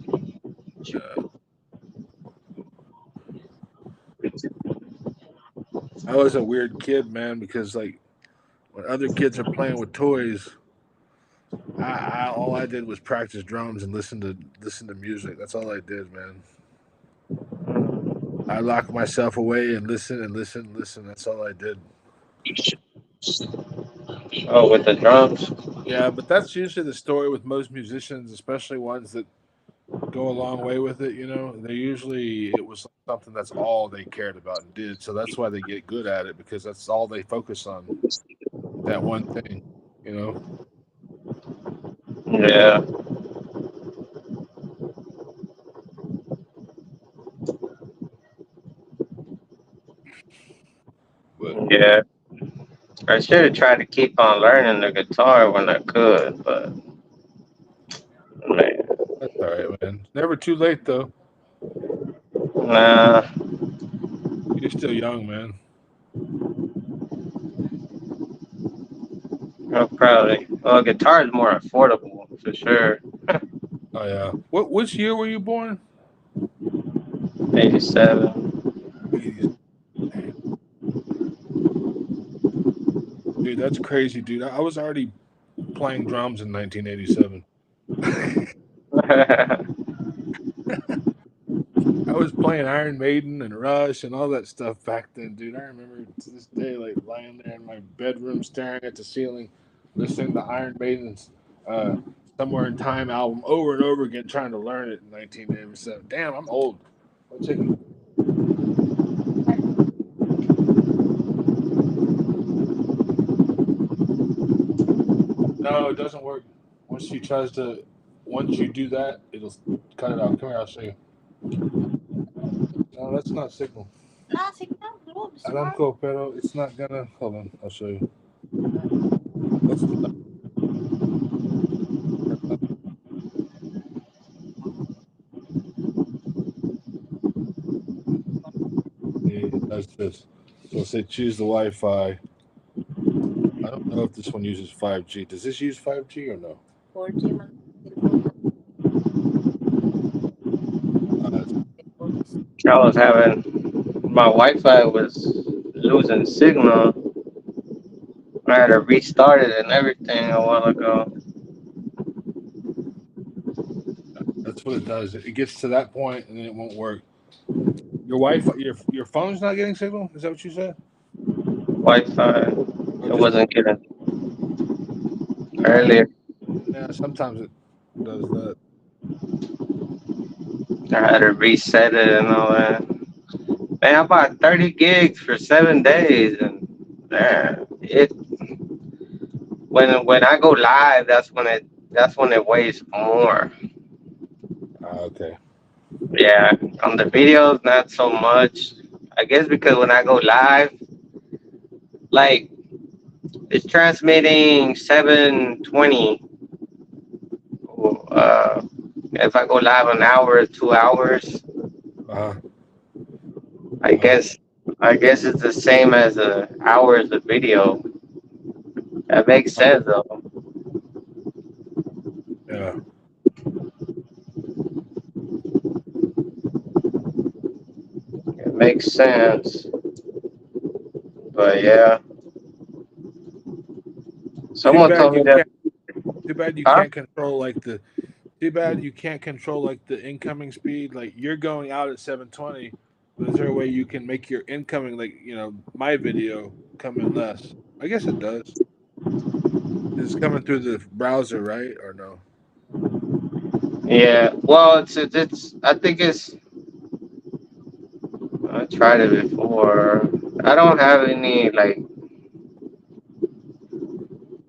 I was a weird kid, man, because like when other kids are playing with toys, I all I did was practice drums and listen to music. That's all I did, man. I locked myself away and listen and listen and listen. That's all I did. Oh, with the drums. Yeah, but that's usually the story with most musicians, especially ones that go a long way with it. You know, they usually it was something that's all they cared about and did. So that's why they get good at it because that's all they focus on. That one thing, you know. Yeah, But yeah. I should have tried to keep on learning the guitar when I could, but man, that's all right, man. Never too late though. nah. You're still young, man. I'll probably. Well, guitar is more affordable for sure. Oh yeah. What? Which year were you born? 87. 80s. Dude, that's crazy, dude. I was already playing drums in 1987. I was playing Iron Maiden and Rush and all that stuff back then, dude. I remember to this day, like lying there in my bedroom, staring at the ceiling, listening to Iron Maiden's uh, "Somewhere in Time" album over and over again, trying to learn it in 1987. Damn, I'm old. One chicken. No, it doesn't work. Once she tries to, once you do that, it'll cut it off. Come here, I'll show you. No, that's not signal. Alam ko, pero it's not gonna. Hold on, I'll show you. What's the? It does this. So say choose the Wi-Fi. I don't know if this one uses 5G. Does this use 5G or no? It's I was having my Wi-Fi was losing signal. I had to restart it and everything a while ago. that's what it does. It gets to that point and then it won't work. Your Wi-Fi, your phone's not getting signal. Is that what you said? Wi-Fi, Or it just wasn't getting yeah, earlier. yeah. Sometimes it does that. I had to reset it and all that. Man, I bought 30 gigs for 7 days, and man, it when I go live, that's when it weighs more. Okay. Yeah, on the videos, not so much. I guess because when I go live. Like it's transmitting 720. Uh, if I go live an hour, 2 hours, Uh, I uh, guess I guess it's the same as the hours of video. That makes uh, sense though. yeah. It makes sense. But yeah, Too someone bad told me you that. can't. Too bad you Huh? can't control like the. Too bad you can't control like the incoming speed. Like you're going out at 720, but is there a way you can make your incoming like my video come in less? I guess it does. It's coming through the browser, right? Or no? Yeah. Well, it's. I think it's. I tried it before. I don't have any like.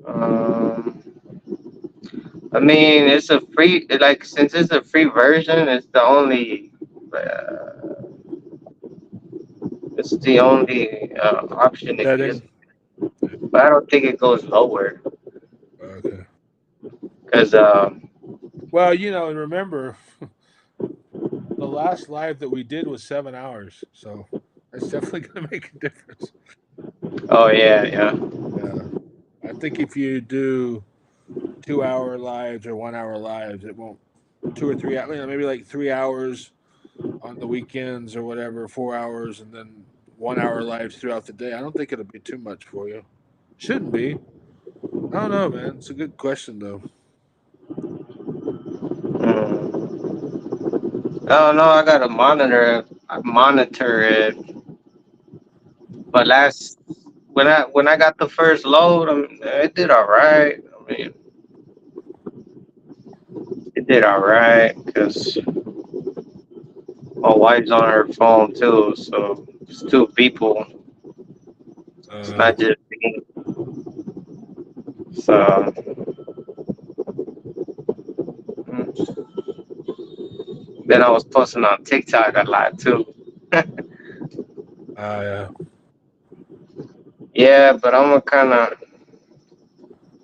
Um. I mean, it's a free. Like since it's a free version, it's the only. It's the only option it gives. Setting. But I don't think it goes lower Okay. because Well, and remember, the last live that we did was 7 hours, so that's definitely going to make a difference. oh yeah, yeah. Yeah, I think if you do 2 hour lives or 1 hour lives, it won't 2 or 3 hours. Maybe like 3 hours on the weekends or whatever, 4 hours, and then 1 hour lives throughout the day. I don't think it'll be too much for you. Shouldn't be. I don't know, man. It's a good question though. Mm. Oh no, I gotta monitor it. I monitor it. But last when I got the first load, it did all right. I mean, it did all right because my wife's on her phone too, so it's two people. It's Uh, not just me. So mm. Then I was posting on TikTok a lot too. yeah, Yeah, but I'm a kind of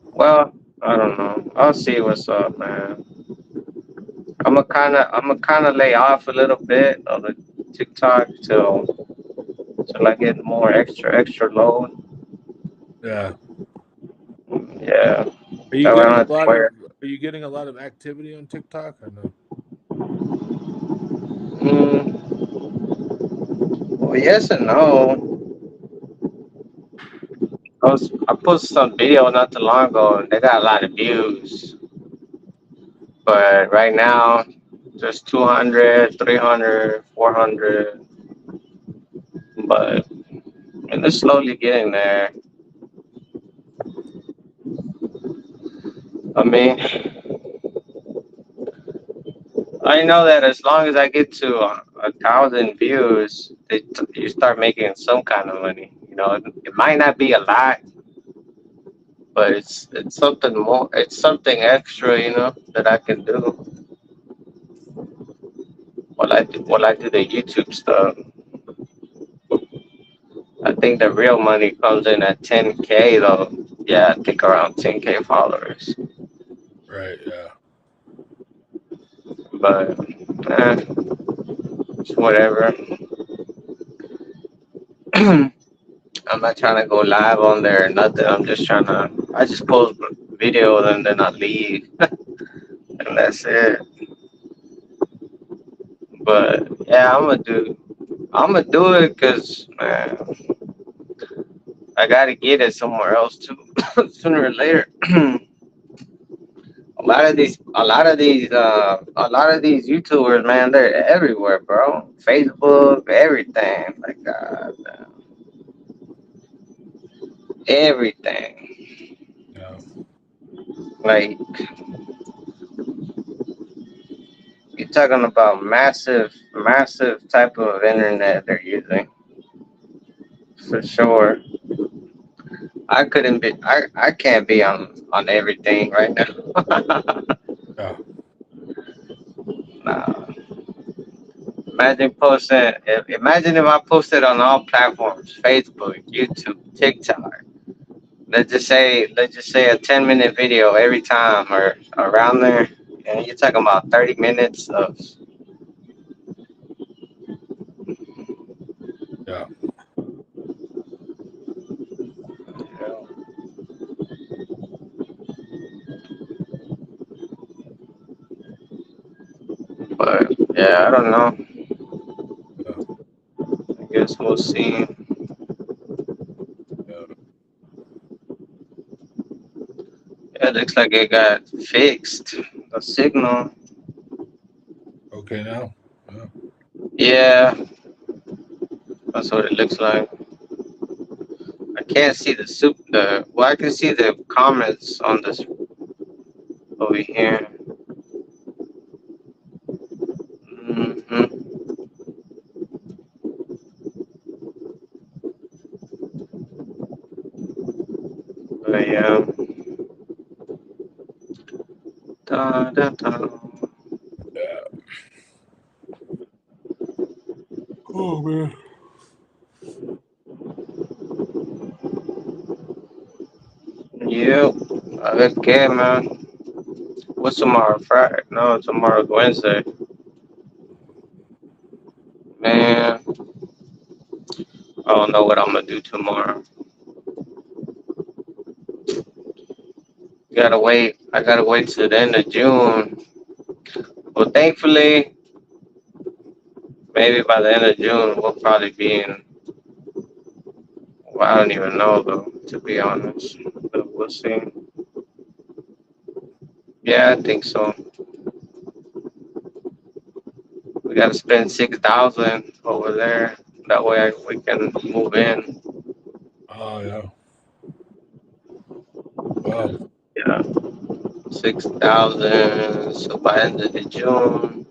well, I don't know. I'll see what's up, man. I'm a kind of lay off a little bit of the TikTok till I get more extra load. yeah. Yeah, Are you that way I don't getting a have to lot of? wear. Are you getting a lot of activity on TikTok or no? Mm, well, yes and no. I posted some video not too long ago and they got a lot of views, but right now just 200, 300, 400. But and it's slowly getting there. I mean, I know that as long as I get to 1,000 views, you start making some kind of money. It might not be a lot, but it's something more. It's something extra, that I can do while I do the YouTube stuff. I think the real money comes in at 10K though. Yeah, I think around 10K followers. Right. Yeah. But it's whatever. I'm not trying to go live on there or nothing. I'm just trying to. I just post videos and then I leave, and that's it. But yeah, I'm gonna do it because man, I gotta get it somewhere else too, sooner or later. A lot of these YouTubers, man, they're everywhere, bro. Facebook, everything, like everything. Yeah. Like you're talking about massive, massive type of internet they're using for sure. I can't be on everything right now. Yeah. Nah, Imagine posting. Imagine if I posted on all platforms: Facebook, YouTube, TikTok. Let's just say a 10-minute video every time or around there. And you're talking about 30 minutes of. Yeah. But yeah, I don't know. Yeah. I guess we'll see. Yeah. Yeah, it looks like it got fixed. The signal. Okay now. Yeah. Yeah, that's what it looks like. I can't see the soup. Well, I can see the comments on this over here. Hmm. But yeah. Da, da, da. Yeah. Oh man. Yep. Okay, man. What's tomorrow? Friday? No, tomorrow's Wednesday. Man, I don't know what I'm gonna do tomorrow. Gotta wait. I gotta wait till the end of June. Well, thankfully, maybe by the end of June, we'll probably be in. Well, I don't even know though, to be honest. But we'll see. Yeah, I think so. We gotta spend 6,000 over there. That way we can move in. Oh yeah. Wow. Yeah, 6,000. So by end of the June,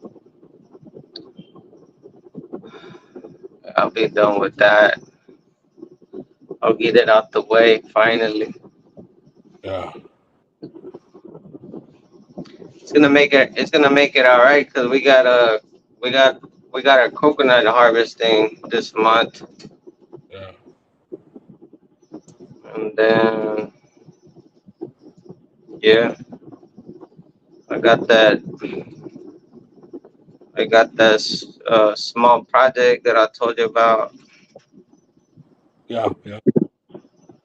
I'll be done with that. I'll get it out the way finally. Yeah. It's gonna make it. It's gonna make it all right because we got we got our coconut harvesting this month, Yeah. and then yeah, I got that. I got this small project that I told you about. Yeah. Yeah.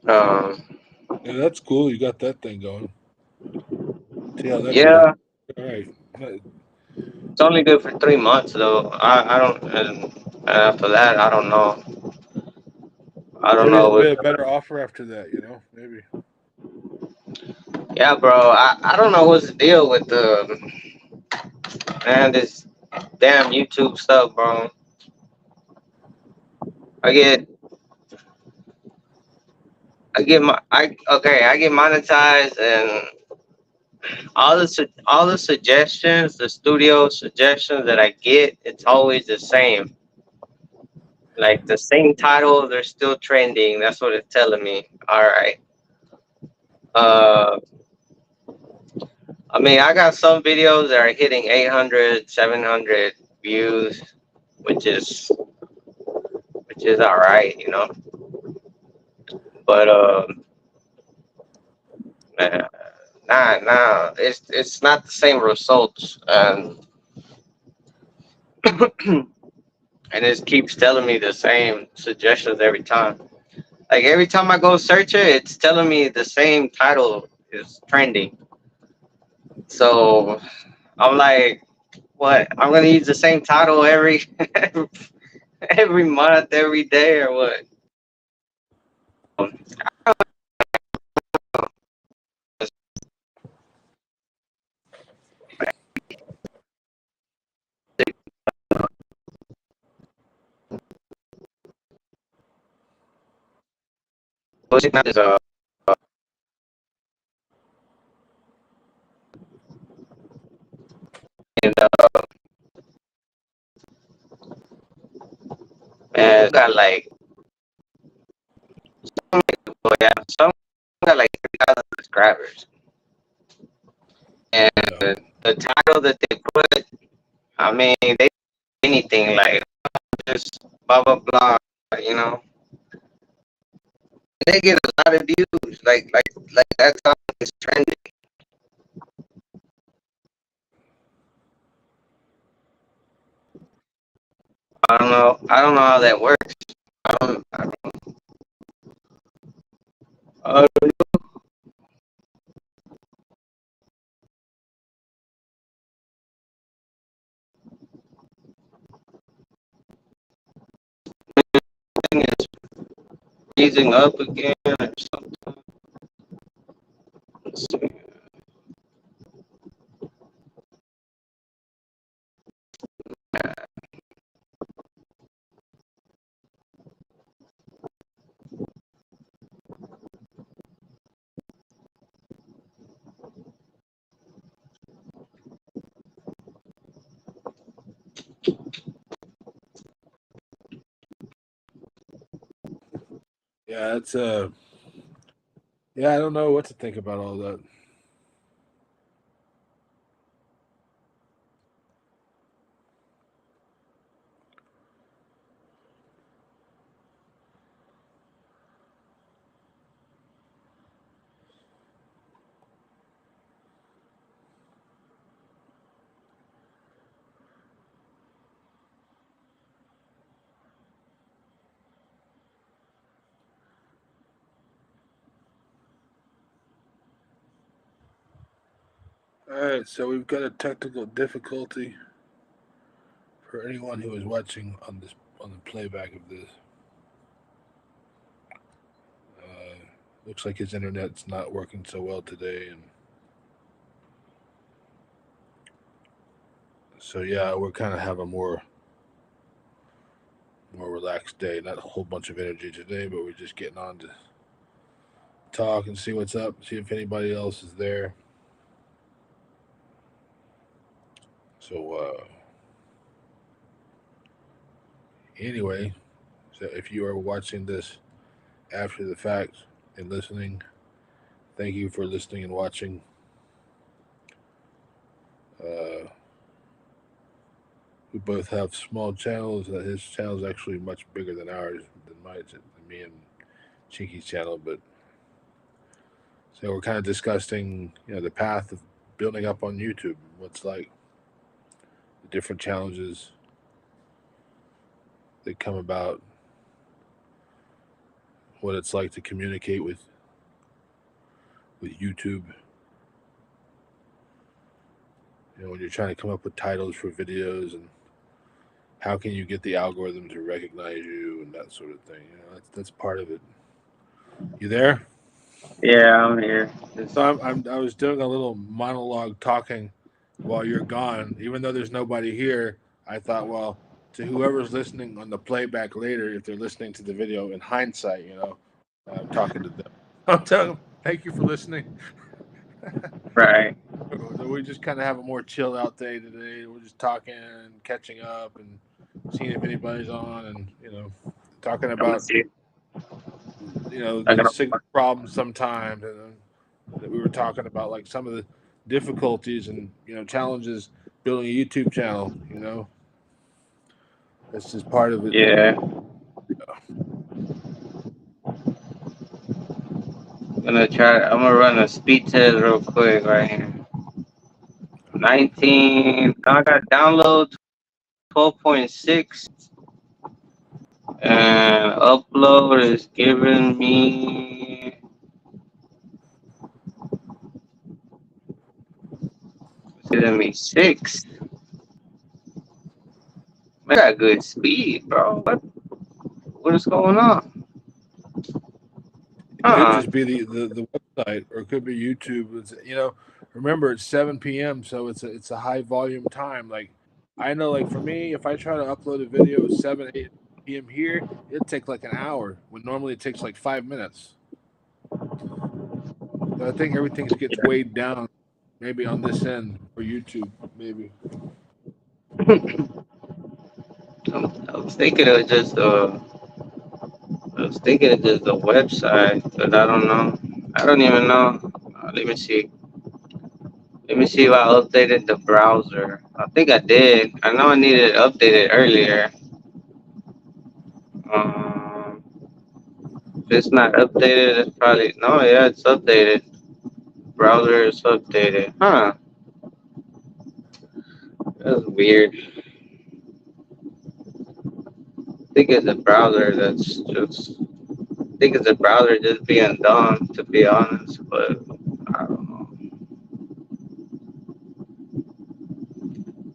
Um, Yeah. That's cool. You got that thing going. See how that goes. yeah, All right. it's only good for 3 months though. I don't, and after that, I don't know. I don't Maybe there'll know. be a better offer after that. Maybe. Yeah, bro. I don't know what's the deal with the man. This damn YouTube stuff, bro. I get I get monetized and all the suggestions, the studio suggestions that I get, it's always the same. Like the same title, they're still trending. That's what it's telling me. All right. Uh, I mean, I got some videos that are hitting 800, 700 views, which is which is all right, you know. But man, nah, it's not the same results, and it keeps telling me the same suggestions every time. Like every time I go search it, it's telling me the same title is trending. So I'm like, what? I'm gonna use the same title every every month, every day, or what? Is and, and got like, well, yeah, some got like 3,000 subscribers, and Yeah. the title that they put, I mean, they anything like blah blah blah. You know, they get a lot of views. Like that song is trending. I don't know. I don't know how that works. I don't. I don't think it's raising up again or something. Let's see. Yeah, it's yeah, I don't know what to think about all that. All right, so we've got a technical difficulty for anyone who is watching on the playback of this. Uh, Looks like his internet's not working so well today, and so yeah, we're kind of have a more relaxed day. Not a whole bunch of energy today, but we're just getting on to talk and see what's up, see if anybody else is there. So anyway, so if you are watching this after the fact and listening, thank you for listening and watching. Uh, we both have small channels. His channel is actually much bigger than ours, than mine, than me and Chinky's channel. But so we're kind of discussing, the path of building up on YouTube, what's like the different challenges that come about, what it's like to communicate with YouTube. When you're trying to come up with titles for videos, and how can you get the algorithm to recognize you and that sort of thing. That's part of it. You there? Yeah, I'm here. So I was doing a little monologue talking while you're gone, even though there's nobody here. I thought, well, to whoever's listening on the playback later, if they're listening to the video in hindsight, I'm talking to them. I'm telling them, thank you for listening. Right. We just kind of have a more chilled out day today. We're just talking, catching up, and seeing if anybody's on, and talking I'm gonna about see. I the gotta. signal problems sometimes, and that we were talking about like some of the difficulties and challenges building a YouTube channel. That's just part of it. Yeah. I'm gonna try. I'm gonna run a speed test real quick right here. 19. I got download 12.6 and upload is giving me. It's giving me 6. I got good speed, bro. What is going on? It could Uh. just be the website, or it could be YouTube. Remember it's 7 p.m., so it's a high volume time. Like I know, like for me, if I try to upload a video at 7 8 p.m. here, it takes like an hour when normally it takes like 5 minutes. So I think everything gets weighed down, maybe on this end for YouTube, maybe. I was thinking of just I was thinking of just the website, but I don't know. I don't even know. Let me see. Let me see if I updated the browser. I think I did. I know I needed it updated earlier. If it's not updated, it's probably no. Yeah, it's updated. Browser is updated. Huh? That's weird. I think it's a browser that's just. I think it's a browser just being dumb, to be honest. But I don't know.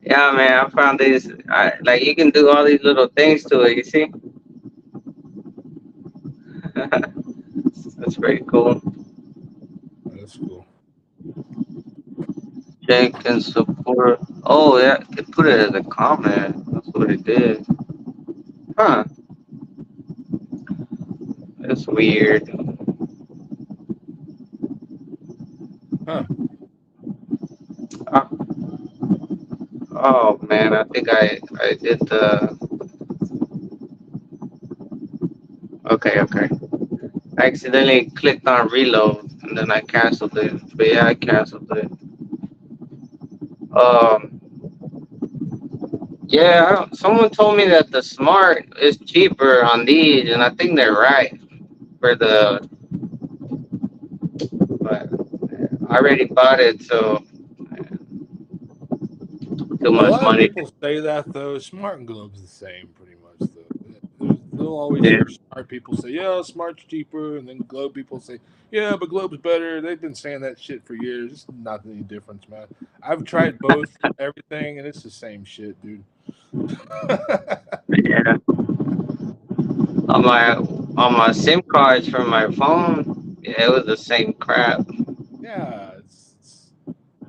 Yeah, man, I found these. Like you can do all these little things to it. You see? That's pretty cool. That's cool. Check and support. Oh yeah, they put it as a comment. That's what it did. Huh? That's weird. Huh. Oh, oh man, I think I did the. Okay, okay. I accidentally clicked on reload and then I canceled it. But yeah, I canceled it. Um, yeah, someone told me that the smart is cheaper on these, and I think they're right for the. But I already bought it, so too A much lot of money. people say that though. Smart and Globe's the same, pretty much. Though they'll always Yeah, hear smart people say, "Yeah, Smart's cheaper," and then Globe people say, "Yeah, but Globe's better." They've been saying that shit for years. It's not any difference, man. I've tried both, everything, and it's the same shit, dude. yeah. On my SIM cards for my phone, yeah, it was the same crap. Yeah,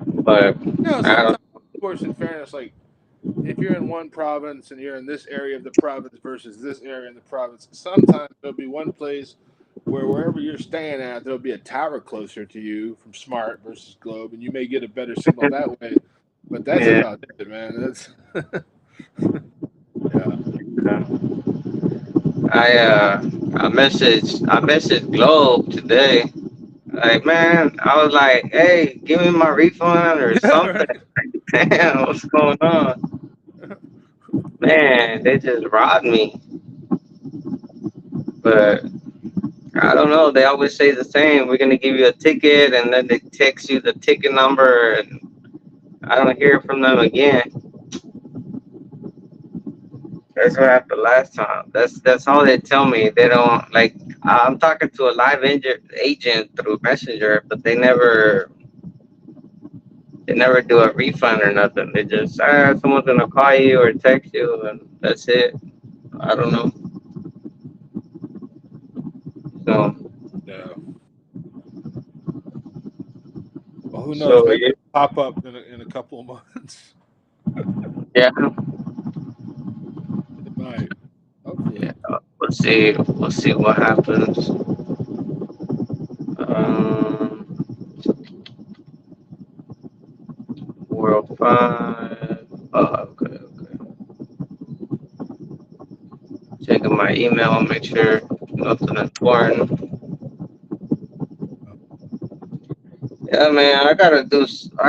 But I sometimes, don't. of course, in fairness, like if you're in one province and you're in this area of the province versus this area in the province, sometimes there'll be one place where wherever you're staying at, there'll be a tower closer to you from Smart versus Globe, and you may get a better signal that way. But that's Yeah. about it, man. That's yeah. I messaged Globe today. Like, man, I was like, hey, give me my refund or Yeah, something. right. Damn, what's going on? Man, they just robbed me. But I don't know. They always say the same. We're gonna give you a ticket, and then they text you the ticket number, and I don't hear from them again. That's what happened last time. That's all they tell me. They don't like. I'm talking to a agent through Messenger, but they never do a refund or nothing. They just someone's gonna call you or text you, and that's it. I don't know. So Yeah. Well, who knows? so Maybe yeah, it'll pop up in a couple of months. yeah, It might. Hopefully. yeah. We'll see what happens. 405. Oh, okay, okay. Checking my email, make sure nothing important. Yeah, man, I gotta do something.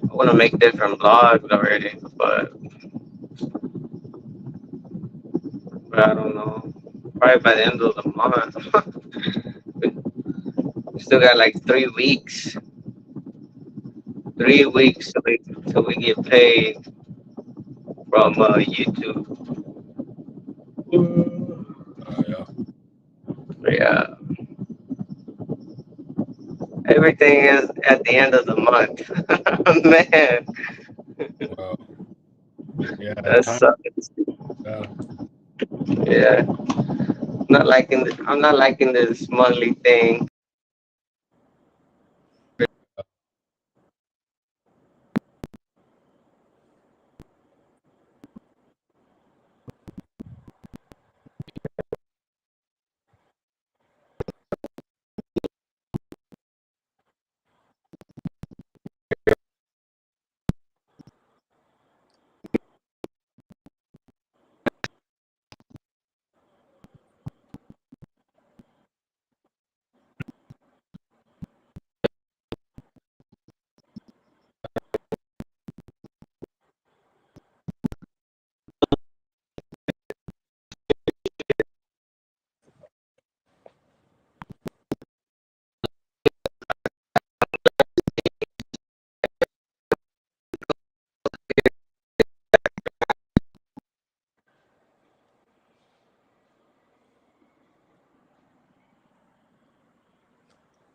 I want to make different vlogs already, but I don't know. Probably by the end of the month. We still got like 3 weeks. 3 weeks till we get paid from YouTube. Yeah. Yeah, everything is at the end of the month. Man, Well. Yeah. that Time. sucks. Yeah. Yeah, I'm not liking this monthly thing.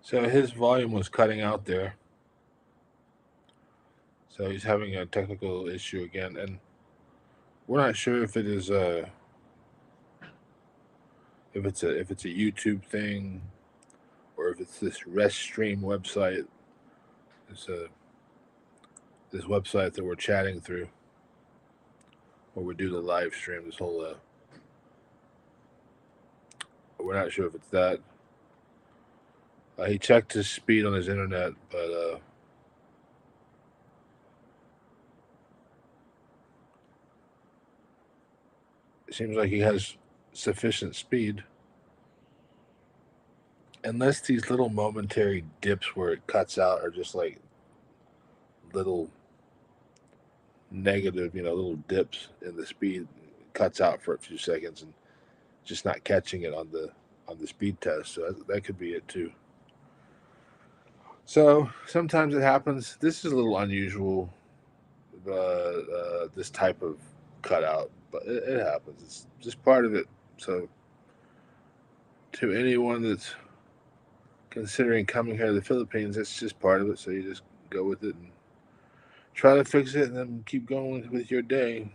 So his volume was cutting out there. So he's having a technical issue again, and we're not sure if it is if it's a YouTube thing or if it's this rest stream website. It's this website that we're chatting through, where we do the live stream. This whole we're not sure if it's that. He checked his speed on his internet, but it seems like he has sufficient speed. Unless these little momentary dips where it cuts out are just like little negative, little dips in the speed, cuts out for a few seconds and just not catching it on the speed test. So that could be it too. So sometimes it happens. This is a little unusual, this type of cutout, but it happens. It's just part of it. So to anyone that's considering coming here to the Philippines, that's just part of it. So you just go with it and try to fix it, and then keep going with your day.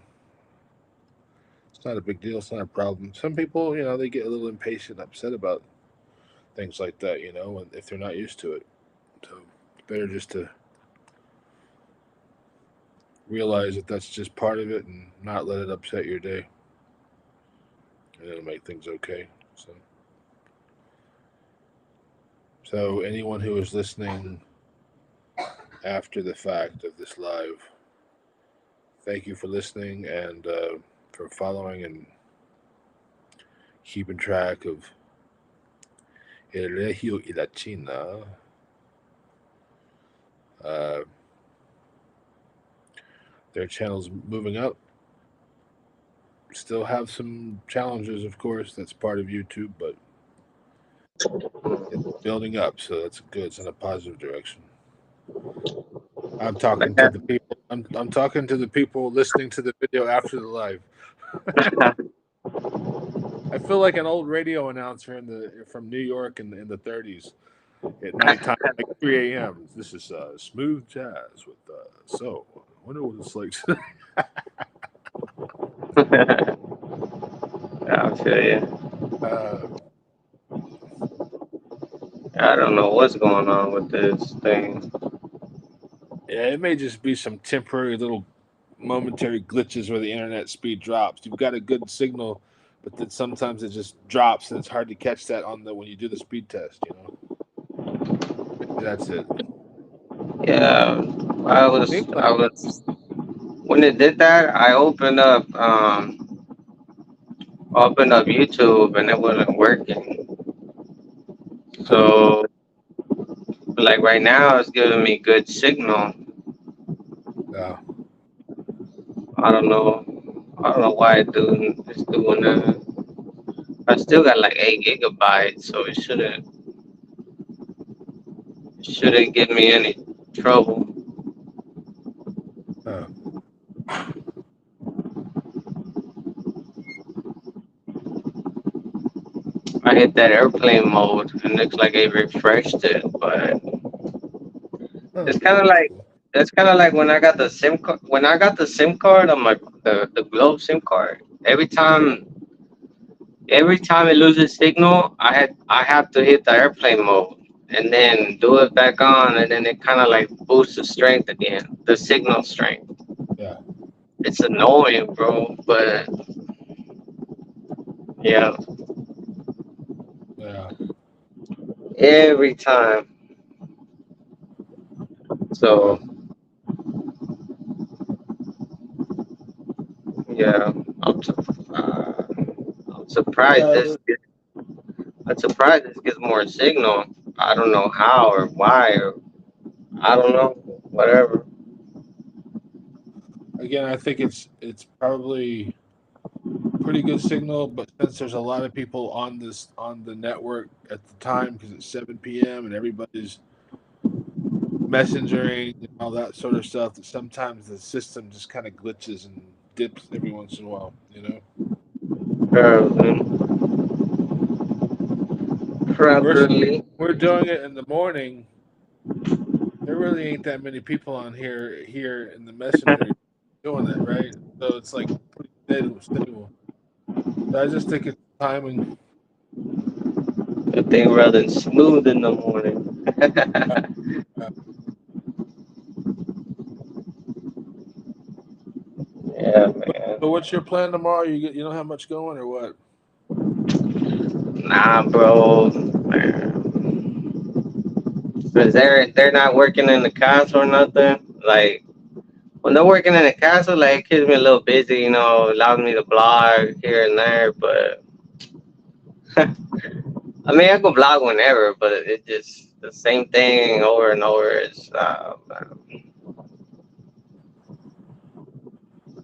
It's not a big deal. It's not a problem. Some people, they get a little impatient, upset about things like that, if they're not used to it. So it's better just to realize that that's just part of it and not let it upset your day, and it'll make things okay. So anyone who is listening after the fact of this live, thank you for listening and for following and keeping track of El Regio y la China. Uh, their channel's moving up. Still have some challenges, of course. That's part of YouTube, but it's building up, so that's good. It's in a positive direction. I'm talking to the people. I'm talking to the people listening to the video after the live. I feel like an old radio announcer from New York in the 30s at nighttime, like 3 a.m. This is smooth jazz with so. I wonder what it's like. I feel you. uh, I don't know what's going on with this thing. yeah, it may just be some temporary little momentary glitches where the internet speed drops. You've got a good signal, but then sometimes it just drops, and it's hard to catch that on the when you do the speed test. Maybe that's it. Yeah, Meanwhile, I was when it did that. I opened up YouTube and it wasn't working. huh? So like right now, it's giving me good signal. Yeah. I don't know. I don't know why it's doing that. I still got like 8 gigabytes, so it shouldn't give me any trouble. Huh. I hit that airplane mode and looks like it refreshed it, but Huh. it's kind of That's like cool. it's kind of like when I got the SIM card. When I got the SIM card on the Globe SIM card, every time it loses signal, I have to hit the airplane mode and then do it back on, and then it kind of like boosts the strength again, the signal strength. Yeah. It's annoying, bro, but yeah, Yeah. every time. Huh. So yeah, I'm, su- uh, I'm surprised Uh, this gets more signal. I don't know how or why or I don't know, whatever. again, I think it's probably pretty good signal, but since there's a lot of people on the network at the time because it's 7 p.m. and everybody's messengering and all that sort of stuff, that sometimes the system just kind of glitches and dips every once in a while. Um, We're properly. we're doing it in the morning. There really ain't that many people on here in the messenger doing it, right? So it's like pretty stable. So I just think it's timing. The thing running smooth in the morning. Uh, uh, Yeah, but, man. so what's your plan tomorrow? You don't have much going or what? Nah, bro. Man. Cause they're not working in the castle or nothing. Like when they're working in the castle, like it keeps me a little busy, allows me to blog here and there. But I mean, I can blog whenever, but it just the same thing over and over.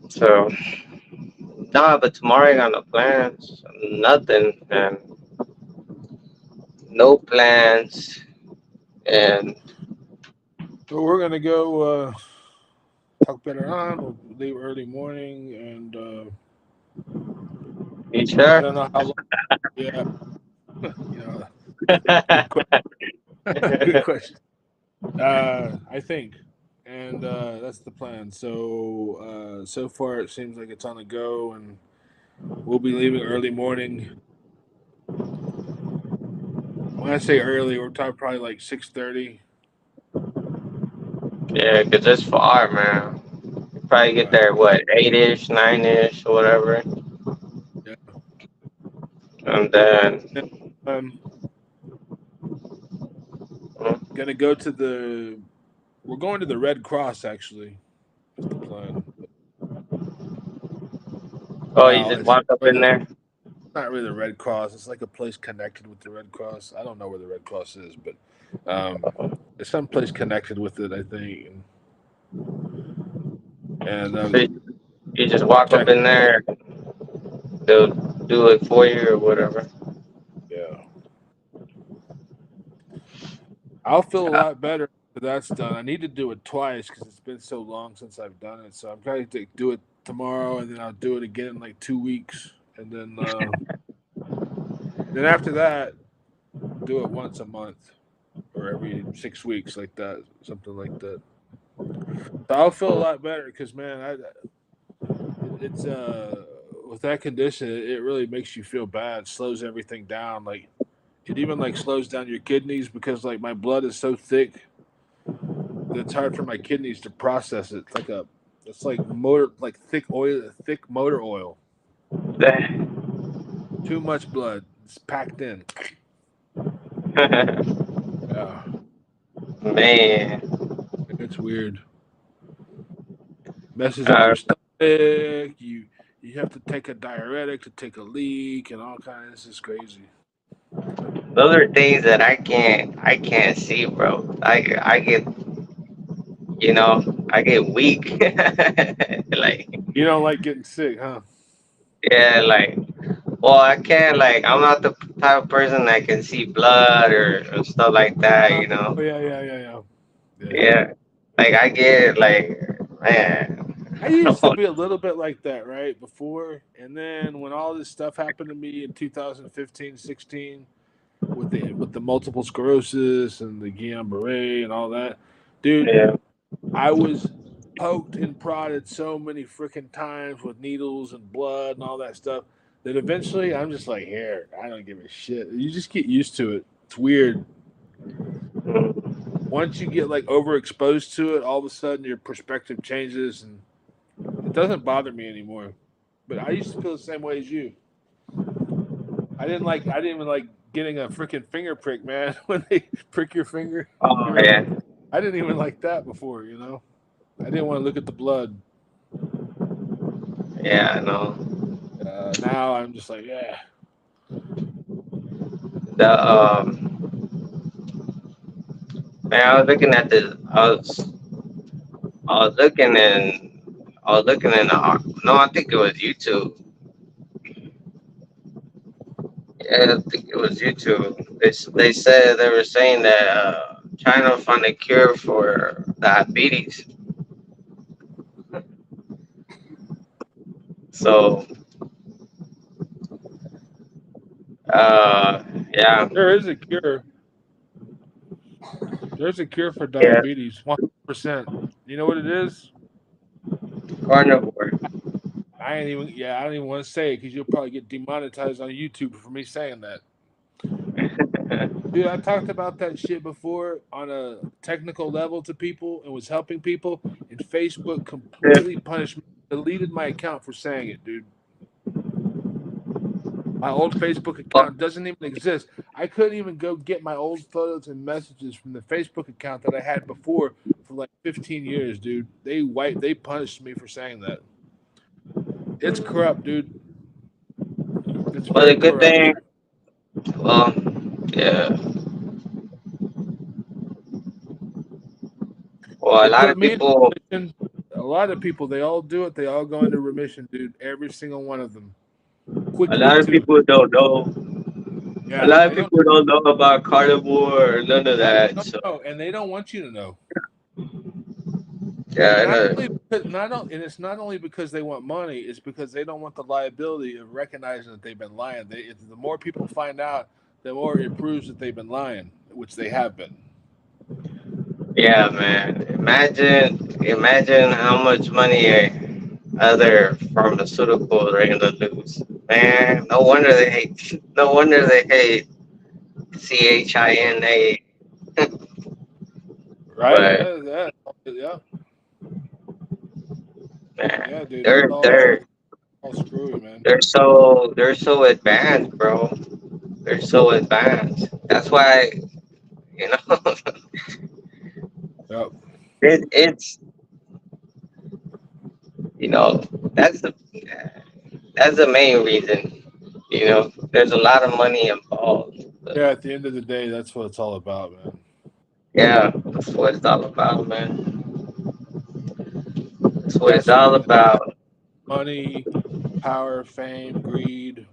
So nah, but tomorrow I got no plans, nothing, and no plans, and So we're gonna go talk better on. We'll leave early morning, and you I sure? don't know how long. Yeah, you know, good good question. I think, and that's the plan. So so far it seems like it's on the go, and we'll be leaving early morning. When I say early, we're talking probably like 6:30. Yeah, 'cause it's far, man. You probably get Right. there what 8ish, 9ish, or whatever, Yeah. and then And, um, mm, gonna go to the. We're going to the Red Cross. Actually, that's the plan. oh, you Well, just it's walk up in there. not really the Red Cross. It's like a place connected with the Red Cross. I don't know where the Red Cross is, but it's some place connected with it, I think. And So you just walk up check. in there. They'll do it for you or whatever. Yeah, I'll feel a lot better after that's done. I need to do it twice because it's been so long since I've done it. So I'm trying to do it tomorrow, and then I'll do it again in like 2 weeks, and then after that, do it once a month or every 6 weeks, like that, something like that. So I'll feel a lot better because man, it's with that condition, it really makes you feel bad, slows everything down. Like it even like slows down your kidneys because like my blood is so thick that it's hard for my kidneys to process it. It's like motor, like thick motor oil. Too much blood. It's packed in. Yeah, Man, it's weird. Messes up uh, your stomach. You have to take a diuretic to take a leak and all kinds. This is crazy. those are things that I can't see, bro. I get weak. Like, You don't like getting sick, huh? yeah, like, well, I can't, like, I'm not the type of person that can see blood or stuff like that, Oh you know? yeah. Yeah. Yeah. Like, I get, like, man, I I used to don't, be a little bit like that, right? Before. And then when all this stuff happened to me in 2015, 16 with the multiple sclerosis and the Guillain-Barré and all that, dude, yeah. I was poked and prodded so many freaking times with needles and blood and all that stuff that eventually I'm just like, here, I don't give a shit. You just get used to it. It's weird. Mm. Once you get like overexposed to it, all of a sudden your perspective changes and it doesn't bother me anymore. But I used to feel the same way as you. I didn't even like getting a freaking finger prick, man, when they prick your finger. You Oh, remember? yeah. I didn't even like that before, I didn't want to look at the blood. Yeah, I know. Now I'm just like, yeah. Man, I was looking no, I think it was YouTube. Yeah, I think it was YouTube. They said they were saying that China found a cure for diabetes. So, Yeah, There is a cure. There's a cure for yeah, diabetes, 100%. You know what it is? carnivore. I ain't even. Yeah, I don't even want to say it because you'll probably get demonetized on YouTube for me saying that. Dude, I talked about that shit before on a technical level to people and was helping people, and Facebook Yeah. completely punished me, deleted my account for saying it, dude. My old Facebook Well, account doesn't even exist. I couldn't even go get my old photos and messages from the Facebook account that I had before for like 15 years, dude. They punished me for saying that. It's corrupt, dude. It's well, the very good corrupt. thing, well, yeah. Well, a It lot put of me in people, remission. A lot of people, they all do it. They all go into remission, dude. Every single one of them. a Quickly, lot of too. people don't know. A Yeah, lot of they don't. people don't know about carnivore or none of Yeah, they that. don't So know, and they don't want you to know. yeah, I Not know. only because, not on, and it's not only because they want money. It's because they don't want the liability of recognizing that they've been lying. The more people find out, the more it proves that they've been lying, which they have been. Yeah, man. Imagine how much money other pharmaceuticals are gonna lose. Man, no wonder they hate. No wonder they hate CHINA. Right? But Yeah, man, yeah, dude. It's they're they're all screwy, man. they're so advanced, bro. They're so advanced. That's why you know Yep. it's you know that's the that's the main reason. There's a lot of money involved. But Yeah. At the end of the day, that's what it's all about, man. yeah, that's what it's all about, man. That's what it's all Gasoline, about. money, power, fame, greed.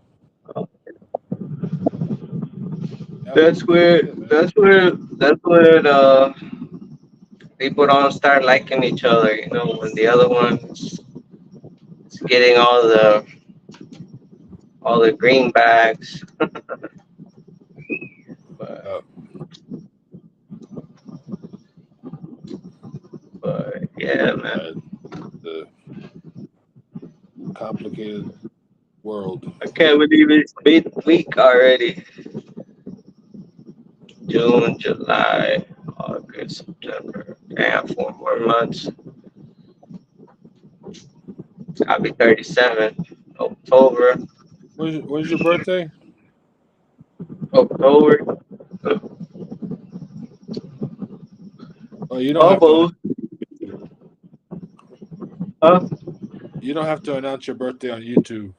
Yep. That's That's where it, man. that's where people don't start liking each other. When the other one's getting all the greenbacks. But Yep. yeah, man, Uh, the complicated world. I can't believe it's mid-week already. June, July, August, September. Damn, 4 more months. I'll be 37. October, When's your birthday? October, Oh, you don't have to announce. almost. Huh? You don't have to announce your birthday on YouTube.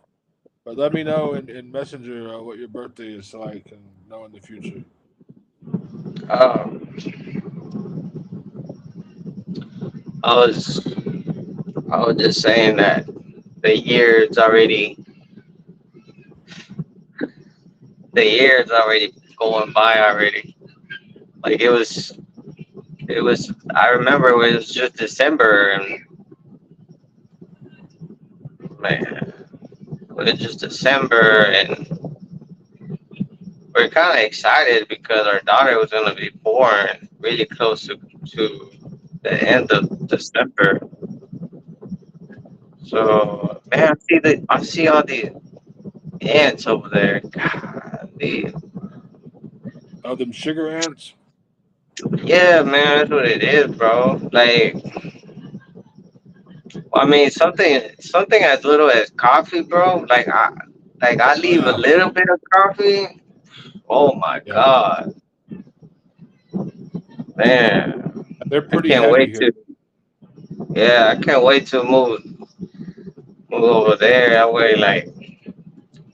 But let me know in Messenger what your birthday is so I can know in the future. Um, I was I was just saying that the year's already the year's already going by already. Like it was. I remember it was just December, and man, it was just December, and we're kind of excited because our daughter was gonna be born really close to the end of December. So man, I see all the ants over there. God, Oh, them sugar ants. yeah, man, that's what it is, bro. Like, I mean, something as little as coffee, bro. Like I Oh leave a yeah, little bit of coffee. Oh my yeah. god, man, They're I pretty can't heavy wait here. to. Yeah, I can't wait to move over there. That way, like,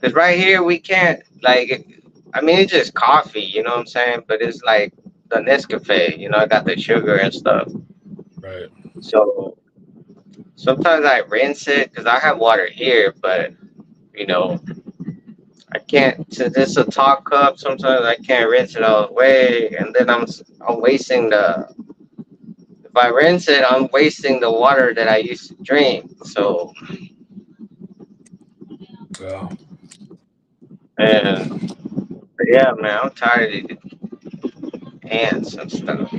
cause right here we can't like. I mean, it's just coffee, you know what I'm saying? But it's like the Nescafe, I got the sugar and stuff. Right. So sometimes I rinse it because I have water here, but you know I can't since it's a tall cup. Sometimes I can't rinse it all the way, and then I'm wasting the. If I rinse it, I'm wasting the water that I used to drink. So Yeah. and Yeah, man, I'm tired of these ants and stuff.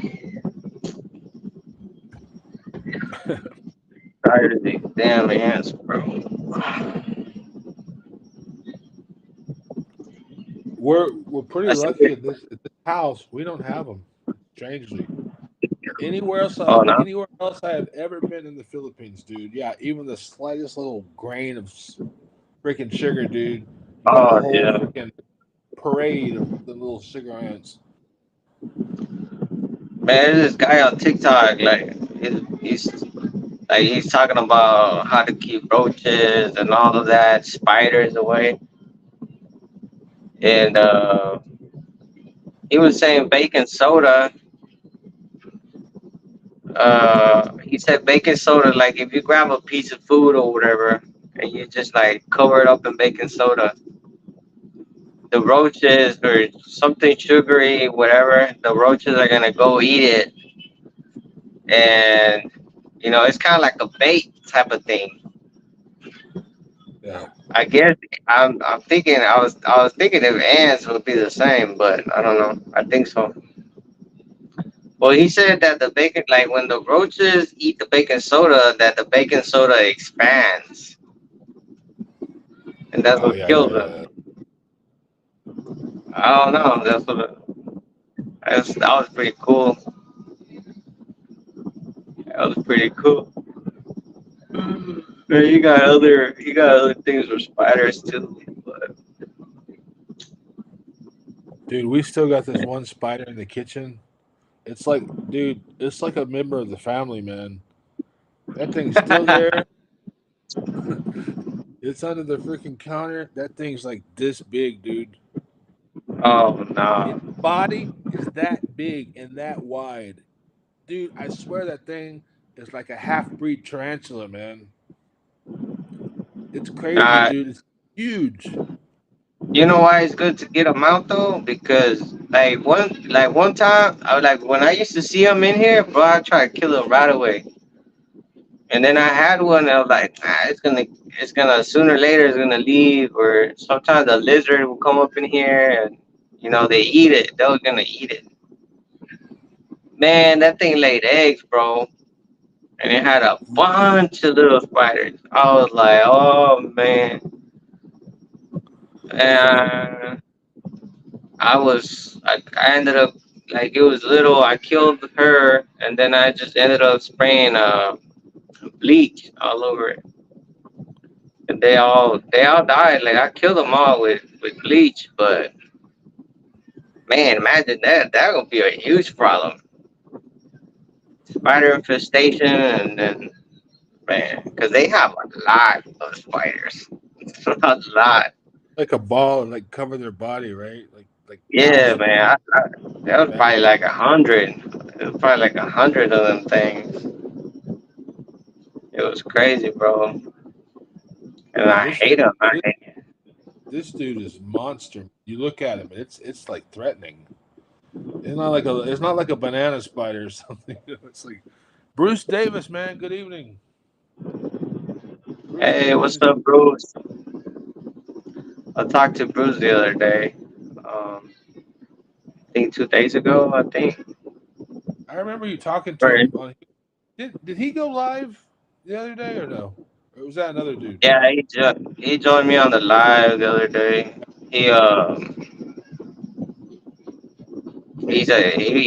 Tired of these damn ants, bro. We're pretty I see. lucky at this house. We don't have them. Strangely, Oh no. anywhere else I have ever been in the Philippines, dude. Yeah, even the slightest little grain of freaking sugar, dude. You got a Oh whole yeah. freaking parade of the little sugar ants. Man, there's this guy on TikTok, like he's talking about how to keep roaches and all of that, spiders away, and he was saying baking soda. He said baking soda, like if you grab a piece of food or whatever, and you just like cover it up in baking soda, the roaches or something sugary, whatever, the roaches are gonna go eat it, and it's kind of like a bait type of thing. Yeah. I guess I'm thinking I was thinking if ants would be the same, but I don't know. I think so. Well, he said that the bacon, like when the roaches eat the baking soda, that the baking soda expands, and that's Oh what yeah, kills yeah, them. yeah. I don't Yeah. know. That was pretty cool. That was pretty cool. Yeah, you got other things with spiders too. But Dude, we still got this one spider in the kitchen. It's like, dude, it's like a member of the family, man. That thing's still there. It's under the freaking counter. That thing's like this big, dude. oh Its no, body is that big and that wide. Dude, I swear that thing is like a half breed tarantula, man. It's crazy, uh, dude. It's huge. you know why it's good to get them out though? Because like one time, I was like when I used to see them in here, bro, I try to kill them right away. And then I had one, and I was like, it's gonna sooner or later it's gonna leave, or sometimes a lizard will come up in here, and they eat it. They're gonna eat it. Man, that thing laid eggs, bro, and it had a bunch of little spiders. I was like, oh man, and I ended up like it was little. I killed her, and then I just ended up spraying bleach all over it, and they all died. Like I killed them all with bleach, but man, imagine that. That would be a huge problem. Spider infestation, and then man, because they have a lot of spiders, a lot. Like a ball and like cover their body, right? Like Yeah, thousands, man. That was man. probably like 100. It was probably like 100 of them things. It was crazy, bro. And Yeah, I hate them. this dude is monster. You look at him, and it's like threatening. It's not like a banana spider or something. It's like Bruce Davis, man. Good evening, Bruce Hey, what's Davis. up, Bruce? I talked to Bruce the other day. I think 2 days ago. I think. I remember you talking to Right. him on. Did he go live the other day or no? Or was that another dude? Yeah, he joined me on the live the other day. He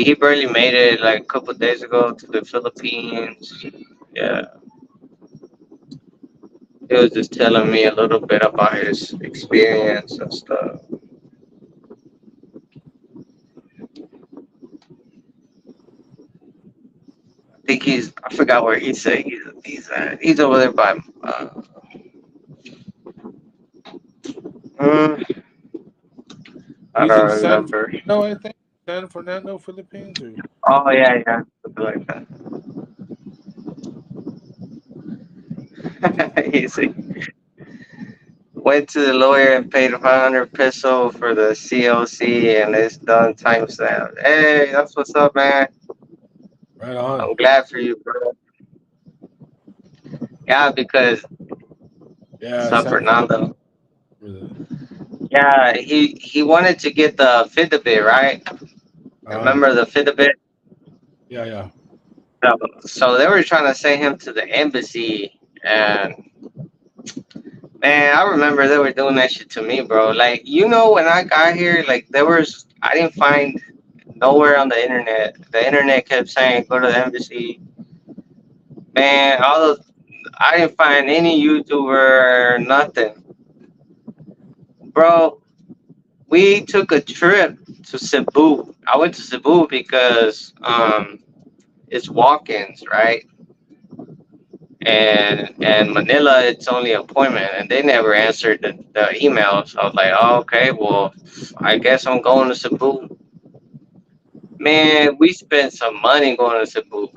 he barely made it like a couple days ago to the Philippines. Yeah, he was just telling me a little bit about his experience and stuff. I forgot where he said he's over there by uh, I He's in don't San remember. Fernando, I think. San Fernando, Philippines, or Oh yeah, something like that. He went to the lawyer and paid 500 peso for the CLC, and it's done timestamp. Hey, that's what's up, man. right on. I'm glad for you, bro. Yeah, because Yeah, San San Fernando. Fernando. Remember that. Yeah, he wanted to get the Fitbit, right? Uh, Remember the Fitbit? yeah, yeah, So they were trying to send him to the embassy, and man, I remember they were doing that shit to me, bro. Like, when I got here, like I didn't find nowhere on the internet. The internet kept saying go to the embassy. Man, I didn't find any YouTuber, nothing, bro. We took a trip to Cebu. I went to Cebu because it's walk-ins, right? And Manila, it's only appointment, and they never answered the email. So I was like, oh, okay, well, I guess I'm going to Cebu. Man, we spent some money going to Cebu.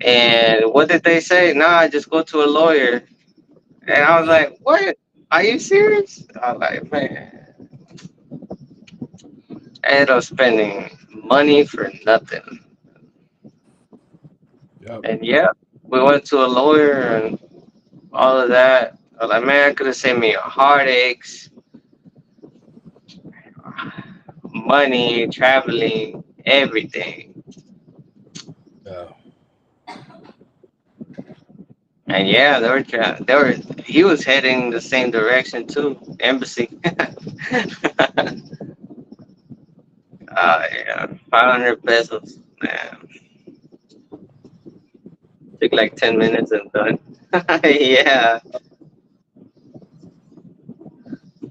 And what did they say? Nah, just go to a lawyer. And I was like, what? Are you serious? I was like, man, I ended up spending money for nothing. yep, And yeah, we went to a lawyer and all of that. I was like, man, I could have saved me heartaches, money, traveling, everything. yeah. And yeah, he was heading the same direction too, embassy. Yeah, 500 pesos. Man, took like 10 minutes and done. Yeah,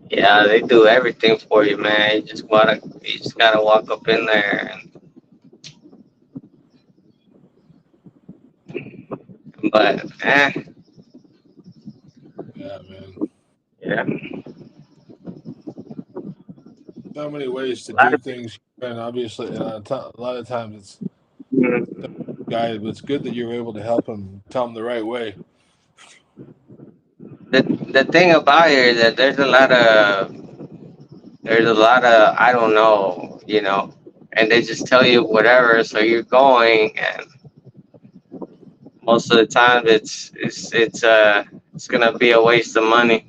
yeah, they do everything for you, man. You just gotta walk up in there, but Yeah, man. yeah, So many ways to a lot do of things, and obviously, and a lot of times it's people. the guy. But it's good that you were able to help him, tell him the right way. The thing about here is that there's a lot of I don't know, and they just tell you whatever, so you're going, and most of the time it's gonna be a waste of money.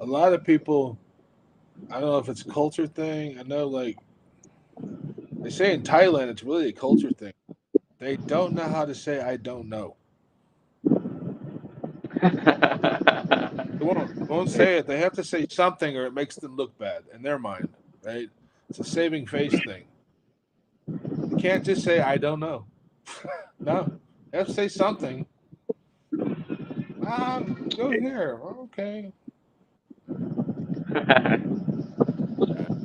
A lot of people, I don't know if it's a culture thing. I know, like they say in Thailand, it's really a culture thing. They don't know how to say "I don't know." They won't say it. They have to say something, or it makes them look bad in their mind. Right? It's a saving face thing. You can't just say "I don't know." No, you have to say something. Go here. Okay.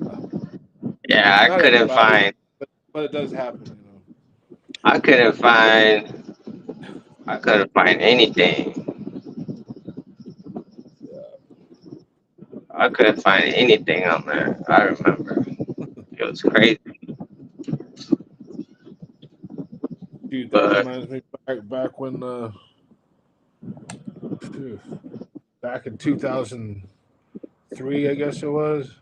Uh, Yeah, I Not couldn't everybody, find but it does happen. You know. I couldn't find I couldn't find anything. I couldn't find anything on there. I remember it was crazy, Dude, that but reminds me back when phew, back in 2003, I guess it was,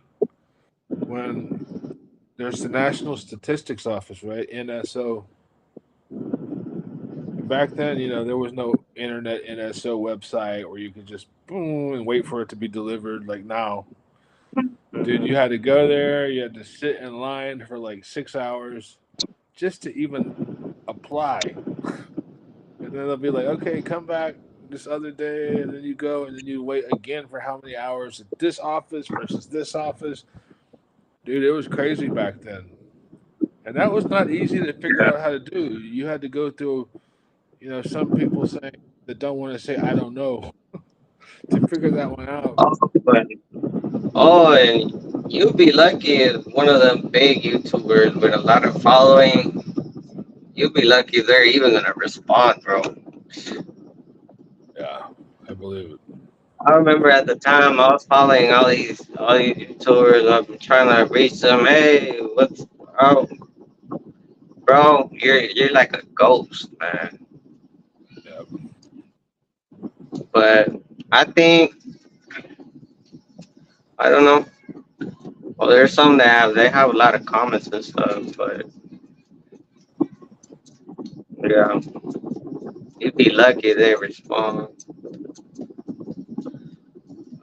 when there's the National Statistics Office, right? NSO. And back then, there was no internet NSO website where you could just boom and wait for it to be delivered like now. Dude, you had to go there, you had to sit in line for like 6 hours just to even apply. And then they'll be like, okay, come back this other day. And then you go and then you wait again for how many hours at this office versus this office. Dude, it was crazy back then. And that was not easy to figure yeah. out how to do. You had to go through, some people saying that don't want to say, I don't know, to figure that one out. And you'd be lucky if one of them big YouTubers with a lot of following. You'd be lucky if they're even gonna respond, bro. Yeah, I believe it. I remember at the time I was following all these YouTubers. I'm trying to reach them. Hey, oh, bro? You're like a ghost, man. Yeah. But I think I don't know. Well, there's some that they have a lot of comments and stuff, but yeah, you'd be lucky if they respond.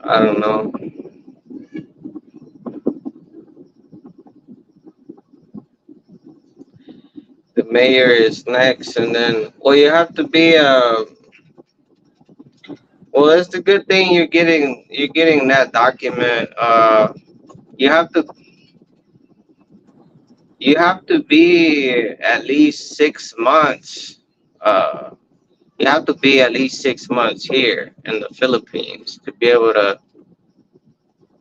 I don't know. Mayor is next, and then well, you have to be well, that's the good thing you're getting that document. You have to you have to be at least 6 months. Uh, you have to be at least 6 months here in the Philippines to be able to.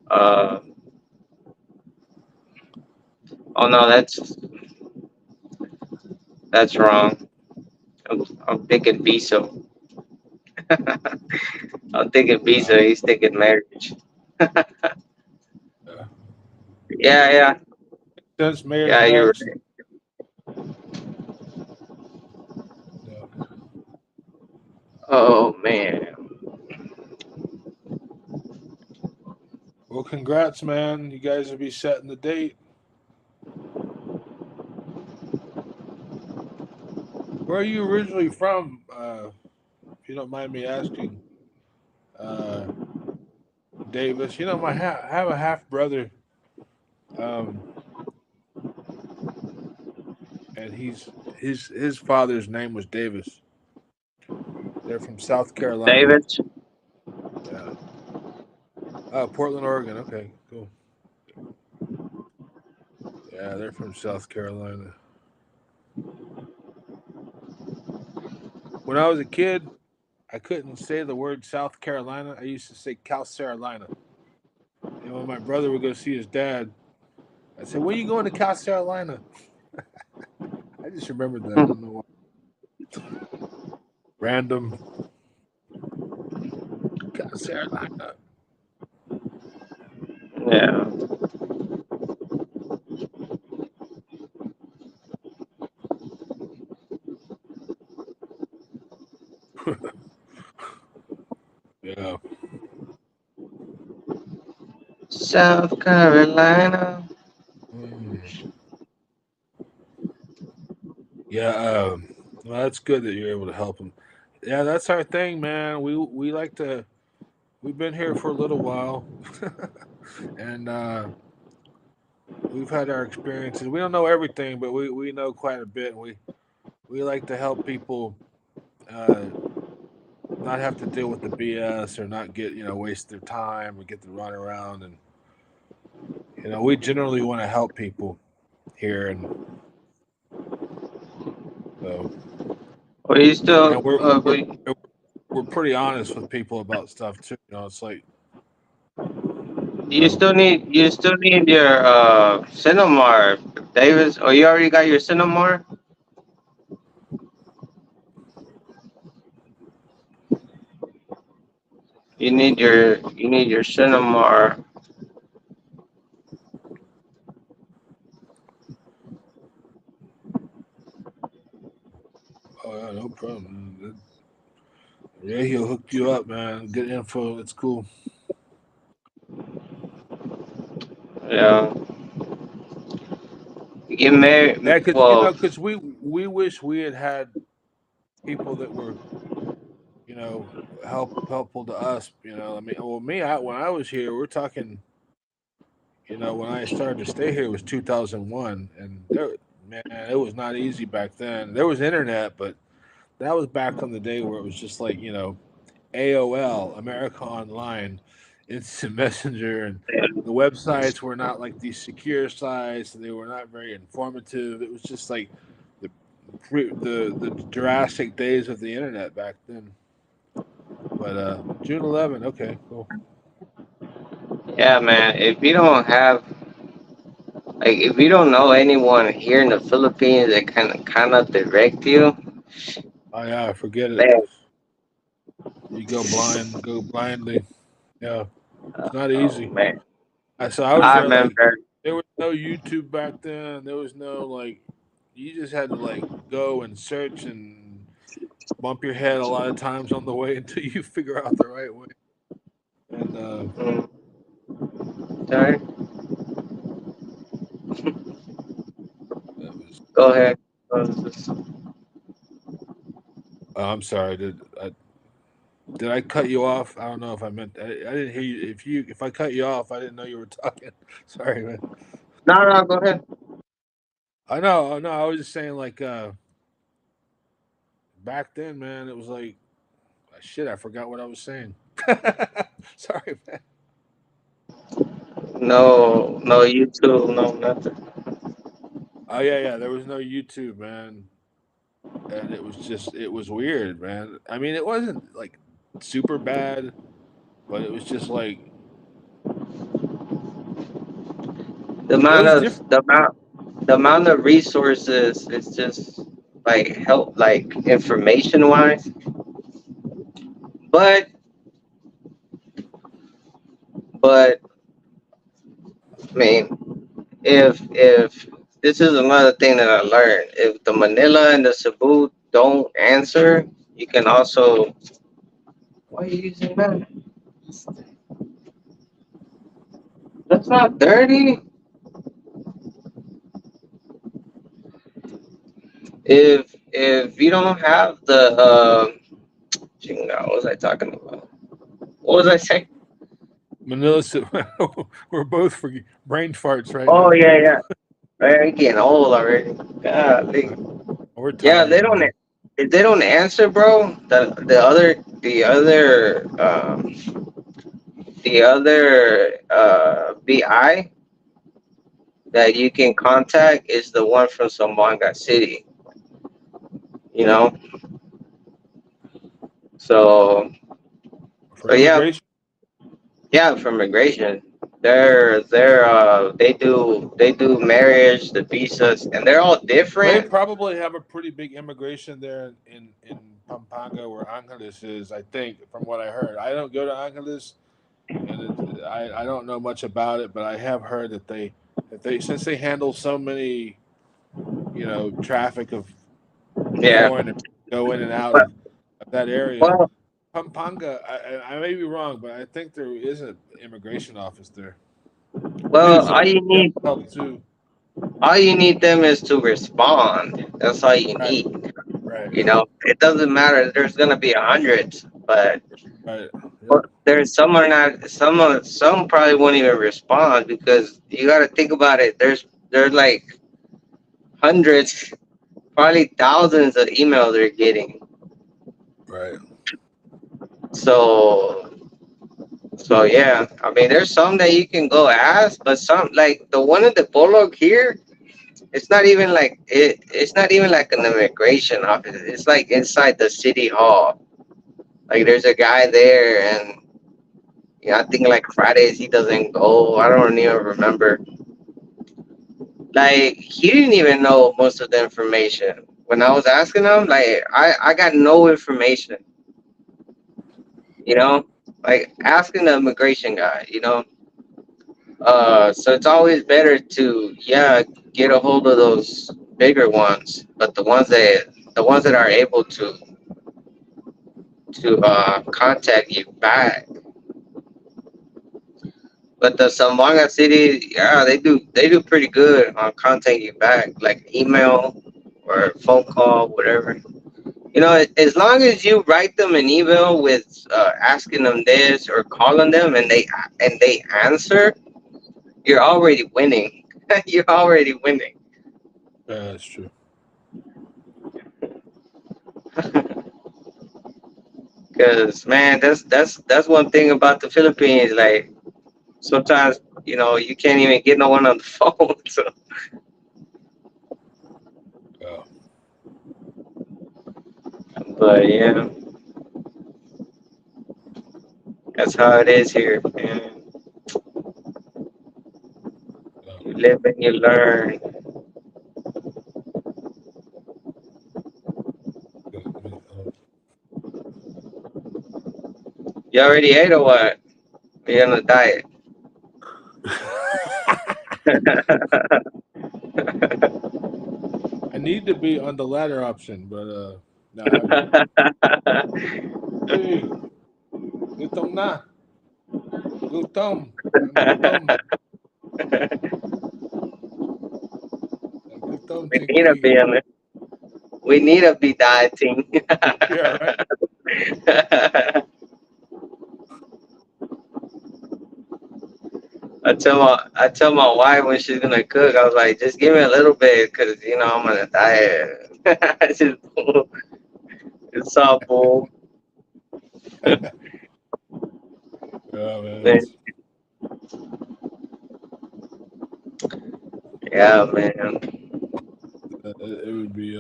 Uh, oh no, that's wrong. I'm thinking visa. I'm thinking visa. Uh, He's thinking marriage. yeah. Yeah, yeah, Since mayor's yeah. You're next. right. Yeah. Oh man. Well, congrats, man. You guys will be setting the date. Where are you originally from? If you don't mind me asking, uh, Davis. You know, I have a half brother, um, and his father's name was Davis. They're from South Carolina. David. Yeah. Portland, Oregon. Okay, cool. Yeah, they're from South Carolina. When I was a kid, I couldn't say the word South Carolina. I used to say South Carolina. And when my brother would go see his dad, I said, "When are you going to South Carolina?" I just remembered that. I don't know why. Random South Carolina. Yeah. Yeah. South Carolina. Mm. Yeah. Well, that's good that you're able to help him. Yeah, that's our thing, man. We like to. We've been here for a little while, and we've had our experiences. We don't know everything, but we know quite a bit. We like to help people uh, not have to deal with the BS or not get waste their time or get to run around, and we generally want to help people here, and so Well, you and still, we're pretty honest with people about stuff too. It's like so. you still need your Cinemar, Davis. Or you already got your Cinemar? You need your Cinemar. Oh yeah, no problem. Yeah, he'll hook you up, man. Good info. It's cool. Yeah. You get married. Yeah, because Well, because we wish we had people that were helpful to us. I mean, well, when I was here, we're talking. When I started to stay here, it was 2001, and man, it was not easy back then. There was internet, but that was back on the day where it was just like AOL, America Online, Instant Messenger, and the websites were not like these secure sites. They were not very informative. It was just like the the Jurassic days of the internet back then. But June 11, okay, cool. yeah, man. If you don't know anyone here in the Philippines that can kind of direct you, Oh yeah, forget it. man. You go blindly. Yeah, it's not Oh easy. man, I was I there like remember. there was no YouTube back then. There was no like you just had to like go and search and bump your head a lot of times on the way until you figure out the right way. And Mm, sorry. that was. Go ahead. I'm sorry. Did I cut you off? I don't know if I meant. I didn't hear you. If I cut you off, I didn't know you were talking. Sorry, man. No, no, go ahead. I know. I was just saying like. back then, man, it was like shit. I forgot what I was saying. Sorry, man. No, no YouTube, no nothing. Oh yeah, yeah. There was no YouTube, man, and it was weird, man. I mean, it wasn't like super bad, but it was just like The it amount was of different. the amount of resources is just like help, like information wise. But but I mean, if this is another thing that I learned, if the Manila and the Cebu don't answer, you can also. Why are you using that? That's not dirty. If you don't have the what was I talking about? What was I saying? Manila, we're both for brain farts right Oh now. yeah, yeah. Right, I'm getting old already. Golly. We're Yeah, they tired, don't. man. If they don't answer, bro, the other BI that you can contact is the one from Zamboanga City. You know, so For so yeah, immigration, yeah, for immigration, they do marriage, the visas, and they're all they different. probably have a pretty big immigration there in Pampanga, where Angeles is. I think, from what I heard, I don't go to Angeles, and I don't know much about it, but I have heard that they since they handle so many traffic of Yeah. foreign go in and out But of that area. well, Pampanga, I may be wrong, but I think there is an immigration office there too, well, so they might be able to help too. all you need them is to respond. That's all you Right, need. right, It doesn't matter. There's gonna be hundreds, but right. Yep. there's some are not. Some probably won't even respond because you got to think about it. There's like hundreds, probably thousands of emails they're getting. Right. So yeah, I mean, there's some that you can go ask, but some like the one in the Polo here. It's not even like it. It's not even like an immigration office. It's like inside the city hall. Like there's a guy there, and I think like Fridays he doesn't go. I don't even remember. Like he didn't even know most of the information. When I was asking him, like I got no information. You know, like asking the immigration guy. So it's always better to get a hold of those bigger ones, but the ones that are able to contact you back. But the Zamboanga City, yeah, they do pretty good on contacting you back, like email or phone call, whatever. As long as you write them an email with asking them this or calling them and they answer, you're already winning. You're already winning. Yeah, that's true. Because man, that's one thing about the Philippines. Like sometimes you can't even get no one on the phone. So, Yeah. but yeah, that's how it is here, man. Yeah. You live and you learn. Good. You already ate or what? You're on a diet. I need to be on the latter option, but no, I haven't. Hey, gutom na. Gutom. I'm gutom. I'm gutom, we need to chinky. be on it. We need to be dieting. Yeah, right. I tell my wife when she's gonna cook, I was like, just give me a little bit, cause I'm on a diet. I just What's up, bull? Yeah, man. Man, yeah, man. It would be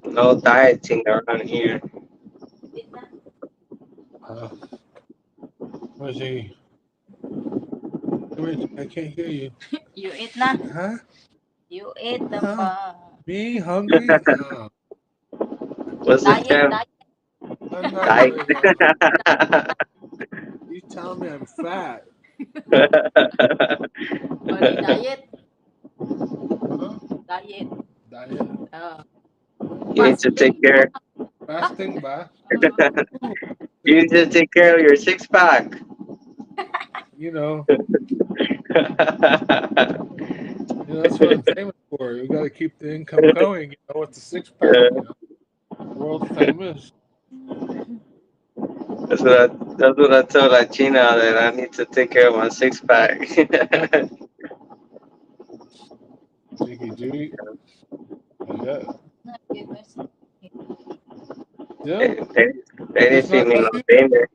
No dieting around here. let me see. Wait, I can't hear you. You eat na. Huh? You eat the Huh? pa. Me hungry? Oh, What's the Diet, term? diet. I'm not Diet. worried about that. You telling me I'm fat? Only diet. Huh? Diet. Diet? You need to take Fasting. care. Fasting, ba? Ooh, You need to take care of your six pack. you know, that's what I'm famous for. You got to keep the income going. You know, with the six pack. You know, world famous. That's what I told China that I need to take care of my six pack. Jiggy G. Yeah. they, Still, they, they didn't it's see not me help no you. dinner.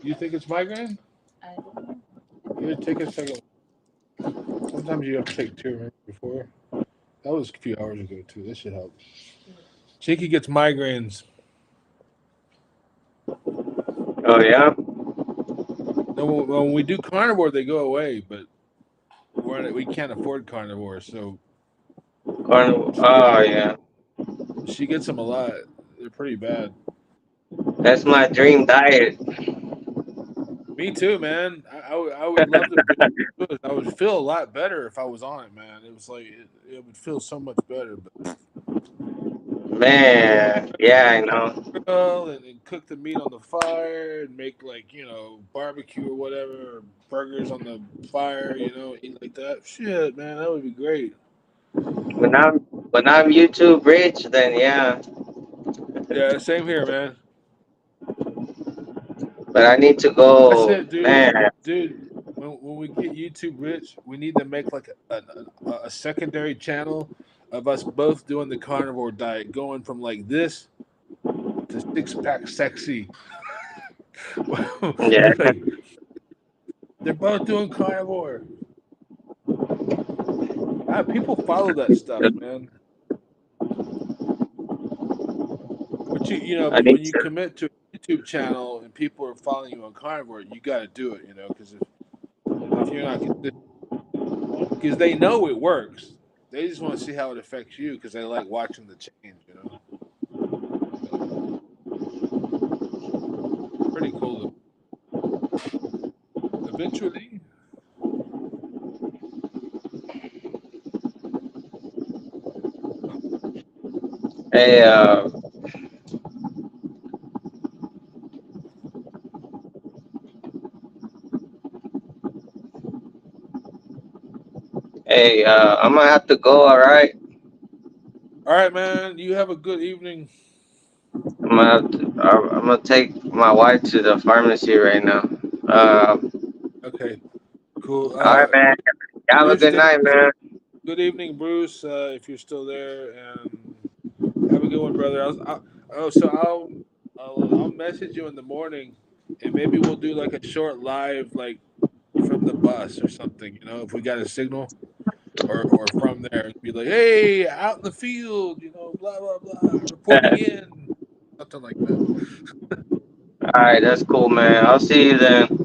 You think it's migraine? I don't know. Here, take a second. Sometimes you have to take two remember before. That was a few hours ago too. This should help. Chinky gets migraines. Oh yeah, No, when we do carnivore, they go away, but we can't afford carnivore, so carnival. she gets Oh yeah, she gets them a lot. They're pretty bad. that's my dream diet. Me too, man. I would love to be able to do it. I would feel a lot better if I was on it, man. It was like it would feel so much better. But I Man, yeah, I know. grill and cook the meat on the fire and make like barbecue or whatever, or burgers on the fire. Eat like that. Shit, man, that would be great. When I'm YouTube rich, then yeah. Yeah, same here, man. But I need to That's go, it, dude. man. Dude, when we get YouTube rich, we need to make like a secondary channel of us both doing the carnivore diet, going from like this to six pack sexy. Yeah, Like they're both doing carnivore. People follow that stuff, man. But I but need when you to. commit to a YouTube channel and people are following you on carnivore, you got to do it, because if you're not consistent, because they know it works, they just want to see how it affects you because they like watching the change. So pretty cool. Eventually, Hey, hey, I'm gonna have to go. All right, all right, man. You have a good evening. I'm gonna take my wife to the pharmacy right now. Okay, cool. All right, man. Have a Bruce, good night, man. good evening, Bruce. If you're still there, and have a good one, brother. I'll message you in the morning, and maybe we'll do like a short live, like from the bus or something. If we got a signal, or from there, be like, hey, out in the field, blah blah blah, reporting in, something like that. All right, that's cool, man. I'll see you then.